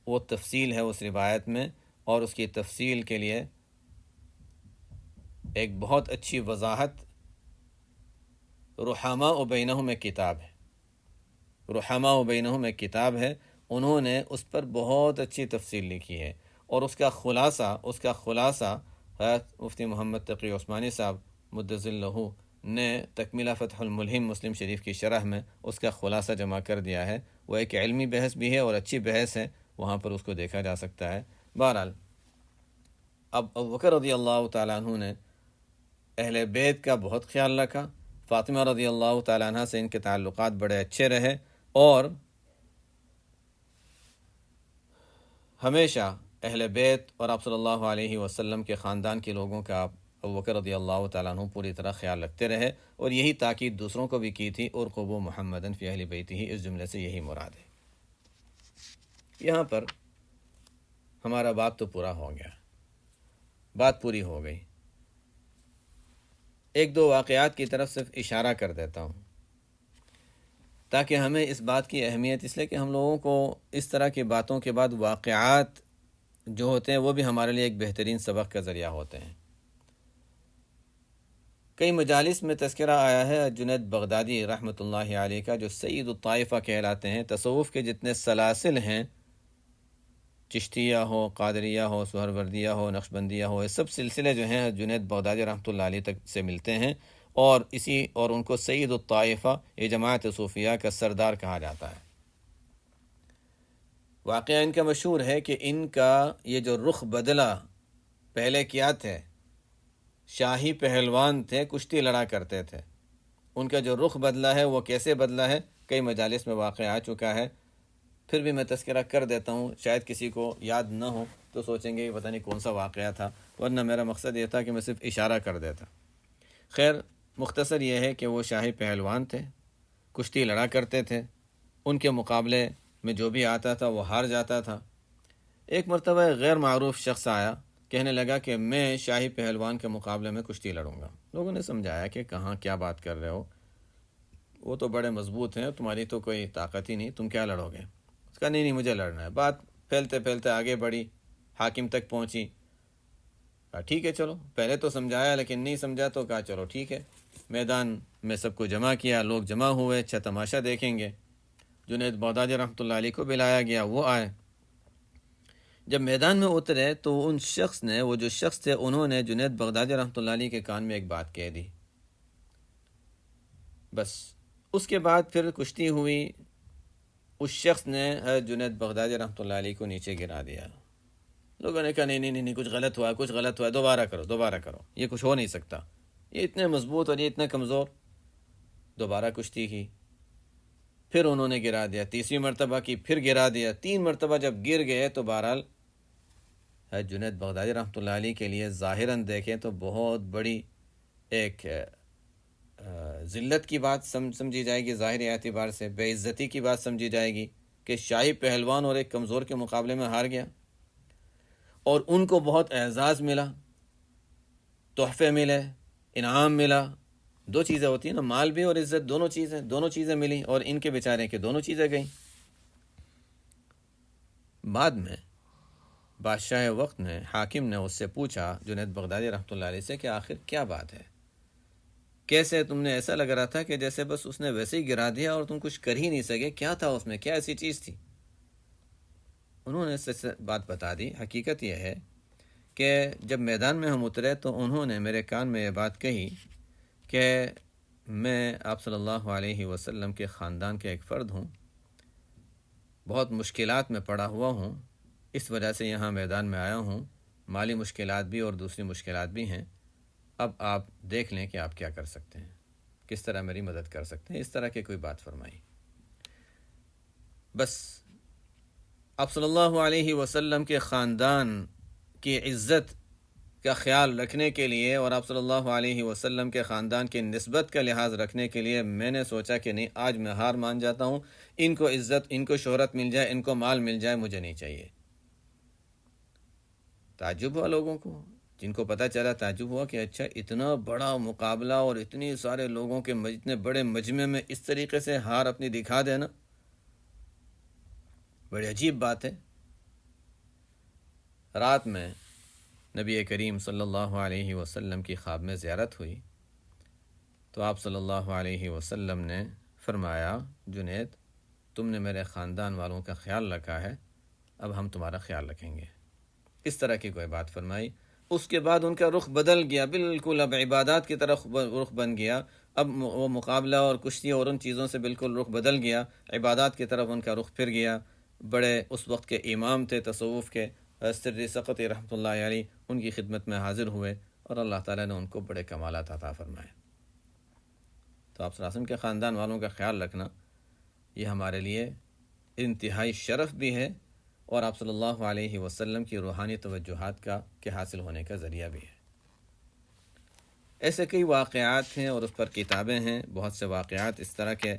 وہ تفصیل ہے اس روایت میں، اور اس کی تفصیل کے لیے ایک بہت اچھی وضاحت رحماء بینہم ایک کتاب ہے، رحماء بینہم ایک کتاب ہے، انہوں نے اس پر بہت اچھی تفصیل لکھی ہے، اور اس کا خلاصہ حضرت مفتی محمد تقی عثمانی صاحب مدظ اللہ نے تکملہ فتح الملہم مسلم شریف کی شرح میں اس کا خلاصہ جمع کر دیا ہے۔ وہ ایک علمی بحث بھی ہے اور اچھی بحث ہے، وہاں پر اس کو دیکھا جا سکتا ہے۔ بہرحال اب ابو بکر رضی اللہ تعالیٰ عنہ نے اہل بیت کا بہت خیال رکھا، فاطمہ رضی اللہ تعالیٰ عنہ سے ان کے تعلقات بڑے اچھے رہے، اور ہمیشہ اہل بیت اور آپ صلی اللہ علیہ وسلم کے خاندان کے لوگوں کا ابوبکر رضی اللہ تعالیٰ عنہ پوری طرح خیال رکھتے رہے، اور یہی تاکید دوسروں کو بھی کی تھی، اور ارقبوا محمدًا فی اہل بیتہ، اس جملے سے یہی مراد ہے۔ یہاں پر ہمارا باب تو پورا ہو گیا، بات پوری ہو گئی۔ ایک دو واقعات کی طرف صرف اشارہ کر دیتا ہوں، تاکہ ہمیں اس بات کی اہمیت، اس لیے کہ ہم لوگوں کو اس طرح کی باتوں کے بعد واقعات جو ہوتے ہیں وہ بھی ہمارے لیے ایک بہترین سبق کا ذریعہ ہوتے ہیں۔ کئی مجالس میں تذکرہ آیا ہے جنید بغدادی رحمۃ اللہ علیہ کا، جو سید الطائفہ کہلاتے ہیں۔ تصوف کے جتنے سلاسل ہیں، چشتیہ ہو، قادریہ ہو، سہروردیہ ہو، نقشبندیہ ہو، یہ سب سلسلے جو ہیں جنید بغدادی رحمۃ اللہ علیہ تک سے ملتے ہیں، اور ان کو سید الطائفہ، یہ جماعت صوفیہ کا سردار کہا جاتا ہے۔ واقعہ ان کا مشہور ہے کہ ان کا یہ جو رخ بدلا، پہلے کیا تھے؟ شاہی پہلوان تھے، کشتی لڑا کرتے تھے۔ ان کا جو رخ بدلا ہے وہ کیسے بدلا ہے، کئی مجالس میں واقعہ آ چکا ہے، پھر بھی میں تذکرہ کر دیتا ہوں، شاید کسی کو یاد نہ ہو تو سوچیں گے پتہ نہیں کون سا واقعہ تھا، ورنہ میرا مقصد یہ تھا کہ میں صرف اشارہ کر دیتا۔ خیر، مختصر یہ ہے کہ وہ شاہی پہلوان تھے، کشتی لڑا کرتے تھے، ان کے مقابلے میں جو بھی آتا تھا وہ ہار جاتا تھا۔ ایک مرتبہ غیر معروف شخص آیا، کہنے لگا کہ میں شاہی پہلوان کے مقابلے میں کشتی لڑوں گا۔ لوگوں نے سمجھایا کہ کہاں کیا بات کر رہے ہو، وہ تو بڑے مضبوط ہیں، تمہاری تو کوئی طاقت ہی نہیں، تم کیا لڑو گے؟ اس کا نہیں مجھے لڑنا ہے۔ بات پھیلتے پھیلتے آگے بڑھی، حاکم تک پہنچی۔ کہا ٹھیک ہے چلو، پہلے تو سمجھایا لیکن نہیں سمجھا، تو کہا چلو ٹھیک ہے۔ میدان میں سب کو جمع کیا، لوگ جمع ہوئے، اچھا تماشا دیکھیں گے۔ جنید بغدادی رحمۃ اللہ علیہ کو بلایا گیا، وہ آئے۔ جب میدان میں اترے تو وہ جو شخص تھے، انہوں نے جنید بغدادی رحمۃ اللہ علیہ کے کان میں ایک بات کہہ دی۔ بس اس کے بعد پھر کشتی ہوئی، اس شخص نے جنید بغدادی رحمۃ اللہ علیہ کو نیچے گرا دیا۔ لوگوں نے کہا نہیں کچھ غلط ہوا، دوبارہ کرو، یہ کچھ ہو نہیں سکتا، یہ اتنے مضبوط اور یہ اتنے کمزور۔ دوبارہ کشتی کی، پھر انہوں نے گرا دیا، تیسری مرتبہ کی، پھر گرا دیا، 3 مرتبہ جب گر گئے تو بہرحال جنید بغدادی رحمۃ اللہ علیہ کے لیے ظاہراً دیکھیں تو بہت بڑی ایک ذلت کی بات سمجھی جائے گی، ظاہری اعتبار سے بے عزتی کی بات سمجھی جائے گی کہ شاہی پہلوان اور ایک کمزور کے مقابلے میں ہار گیا۔ اور ان کو بہت اعزاز ملا، تحفے ملے، انعام ملا۔ 2 چیزیں ہوتی ہیں نا، مال بھی اور عزت، دونوں چیزیں ملی، اور ان کے بیچارے کے دونوں چیزیں گئیں۔ بعد میں بادشاہ وقت نے، حاکم نے اس سے پوچھا جنید بغدادی رحمۃ اللہ علیہ سے کہ آخر کیا بات ہے، کیسے تم نے ایسا لگ رہا تھا کہ جیسے بس اس نے ویسے ہی گرا دیا اور تم کچھ کر ہی نہیں سکے، کیا تھا اس میں، کیا ایسی چیز تھی؟ انہوں نے سچ بات بتا دی۔ حقیقت یہ ہے کہ جب میدان میں ہم اترے تو انہوں نے میرے کان میں یہ بات کہی کہ میں آپ صلی اللہ علیہ وسلم کے خاندان کا ایک فرد ہوں، بہت مشکلات میں پڑا ہوا ہوں، اس وجہ سے یہاں میدان میں آیا ہوں، مالی مشکلات بھی اور دوسری مشکلات بھی ہیں، اب آپ دیکھ لیں کہ آپ کیا کر سکتے ہیں، کس طرح میری مدد کر سکتے ہیں، اس طرح کی کوئی بات فرمائی۔ بس آپ صلی اللہ علیہ وسلم کے خاندان کی عزت کا خیال رکھنے کے لیے اور آپ صلی اللہ علیہ وسلم کے خاندان کی نسبت کا لحاظ رکھنے کے لیے میں نے سوچا کہ نہیں، آج میں ہار مان جاتا ہوں، ان کو عزت، ان کو شہرت مل جائے، ان کو مال مل جائے، مجھے نہیں چاہیے۔ تعجب ہوا لوگوں کو، جن کو پتہ چلا تعجب ہوا کہ اچھا اتنا بڑا مقابلہ اور اتنی سارے لوگوں کے اتنے بڑے مجمع میں اس طریقے سے ہار اپنی دکھا دینا، بڑی عجیب بات ہے۔ رات میں نبی کریم صلی اللہ علیہ وسلم کی خواب میں زیارت ہوئی تو آپ صلی اللہ علیہ وسلم نے فرمایا، جنید تم نے میرے خاندان والوں کا خیال رکھا ہے، اب ہم تمہارا خیال رکھیں گے، اس طرح کی کوئی بات فرمائی۔ اس کے بعد ان کا رخ بدل گیا، بالکل اب عبادات کی طرف رخ بن گیا، اب وہ مقابلہ اور کشتی اور ان چیزوں سے بالکل رخ بدل گیا، عبادات کی طرف ان کا رخ پھر گیا۔ بڑے اس وقت کے امام تھے تصوف کے، سری سقطی رحمۃ اللہ علیہ، ان کی خدمت میں حاضر ہوئے اور اللہ تعالیٰ نے ان کو بڑے کمالات عطا فرمائے۔ تو آپ صلی اللہ علیہ وسلم کے خاندان والوں کا خیال رکھنا یہ ہمارے لیے انتہائی شرف بھی ہے اور آپ صلی اللہ علیہ وسلم کی روحانی توجہات کے حاصل ہونے کا ذریعہ بھی ہے۔ ایسے کئی واقعات ہیں اور اس پر کتابیں ہیں، بہت سے واقعات اس طرح کے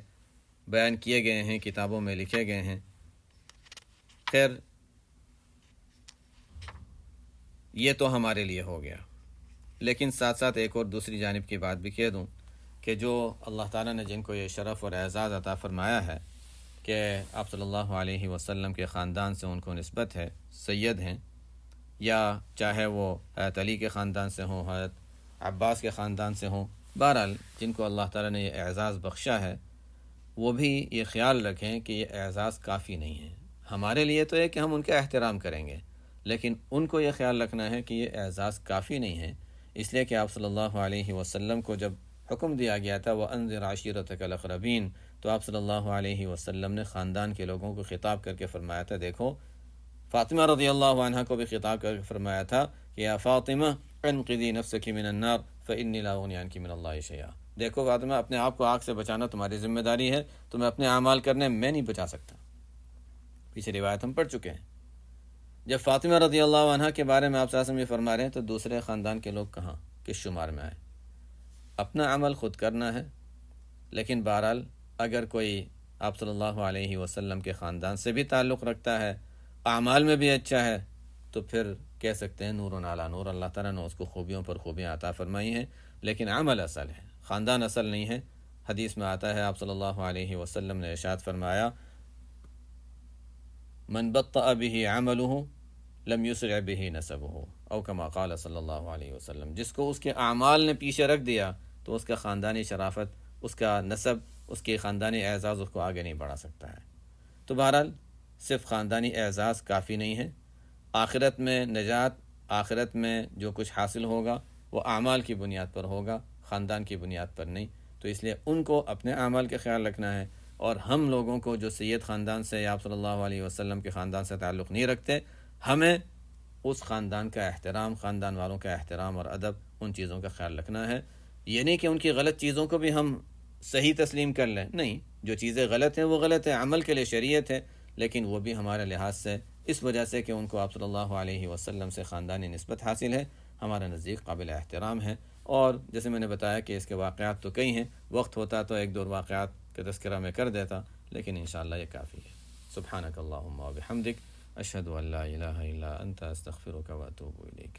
بیان کیے گئے ہیں، کتابوں میں لکھے گئے ہیں۔ خیر، یہ تو ہمارے لیے ہو گیا، لیکن ساتھ ساتھ ایک اور دوسری جانب کی بات بھی کہہ دوں کہ جو اللہ تعالیٰ نے جن کو یہ شرف اور اعزاز عطا فرمایا ہے کہ آپ صلی اللہ علیہ وسلم کے خاندان سے ان کو نسبت ہے، سید ہیں، یا چاہے وہ حضرت علی کے خاندان سے ہوں، حضرت عباس کے خاندان سے ہوں، بہرحال جن کو اللہ تعالیٰ نے یہ اعزاز بخشا ہے، وہ بھی یہ خیال رکھیں کہ یہ اعزاز کافی نہیں ہے۔ ہمارے لیے تو ہے کہ ہم ان کا احترام کریں گے، لیکن ان کو یہ خیال رکھنا ہے کہ یہ اعزاز کافی نہیں ہے، اس لیے کہ آپ صلی اللہ علیہ وسلم کو جب حکم دیا گیا تھا وَأَنذِرْ عَشِيرَتَكَ الْأَقْرَبِينَ، تو آپ صلی اللہ علیہ وسلم نے خاندان کے لوگوں کو خطاب کر کے فرمایا تھا، دیکھو فاطمہ رضی اللہ عنہ کو بھی خطاب کر کے فرمایا تھا کہ یا فاطمہ انقذی نفسک من النار فإنی لا اغنی عنک من اللہ شیئا، دیکھو فاطمہ، اپنے آپ کو آگ سے بچانا تمہاری ذمہ داری ہے، تمہیں اپنے اعمال کرنے میں نہیں بچا سکتا۔ پیچھے روایت ہم پڑھ چکے ہیں۔ جب فاطمہ رضی اللہ عنہ کے بارے میں آپ صلی اللہ علیہ وسلم یہ فرما رہے ہیں تو دوسرے خاندان کے لوگ کہاں کس شمار میں آئے؟ اپنا عمل خود کرنا ہے، لیکن بہرحال اگر کوئی آپ صلی اللہ علیہ وسلم کے خاندان سے بھی تعلق رکھتا ہے، اعمال میں بھی اچھا ہے، تو پھر کہہ سکتے ہیں نور علی نور، اللہ تعالیٰ نے اس کو خوبیوں پر خوبیاں عطا فرمائی ہیں، لیکن عمل اصل ہے، خاندان اصل نہیں ہے۔ حدیث میں آتا ہے آپ صلی اللہ علیہ وسلم نے ارشاد فرمایا من بطأ به عمله لم يسرع به نسبه، او کما قال صلی اللہ علیہ وسلم، جس کو اس کے اعمال نے پیچھے رکھ دیا تو اس کا خاندانی شرافت، اس کا نسب، اس کے خاندانی اعزاز اس کو آگے نہیں بڑھا سکتا ہے۔ تو بہرحال صرف خاندانی اعزاز کافی نہیں ہے، آخرت میں نجات، آخرت میں جو کچھ حاصل ہوگا وہ اعمال کی بنیاد پر ہوگا، خاندان کی بنیاد پر نہیں۔ تو اس لیے ان کو اپنے اعمال کا خیال رکھنا ہے، اور ہم لوگوں کو جو سید خاندان سے یا آپ صلی اللہ علیہ وسلم کے خاندان سے تعلق نہیں رکھتے، ہمیں اس خاندان کا احترام، خاندان والوں کا احترام اور ادب، ان چیزوں کا خیال رکھنا ہے۔ یہ نہیں کہ ان کی غلط چیزوں کو بھی ہم صحیح تسلیم کر لیں، نہیں، جو چیزیں غلط ہیں وہ غلط ہیں، عمل کے لیے شریعت ہے، لیکن وہ بھی ہمارے لحاظ سے اس وجہ سے کہ ان کو آپ صلی اللہ علیہ وسلم سے خاندانی نسبت حاصل ہے، ہمارے نزدیک قابل احترام ہے۔ اور جیسے میں نے بتایا کہ اس کے واقعات تو کئی ہیں، وقت ہوتا تو ایک دو واقعات کا تذکرہ میں کر دیتا، لیکن انشاءاللہ یہ کافی ہے۔ سبحانک اللہم و بحمدک، اشہد ان لا الہ الا انت، استغفرک و اتوب الیک۔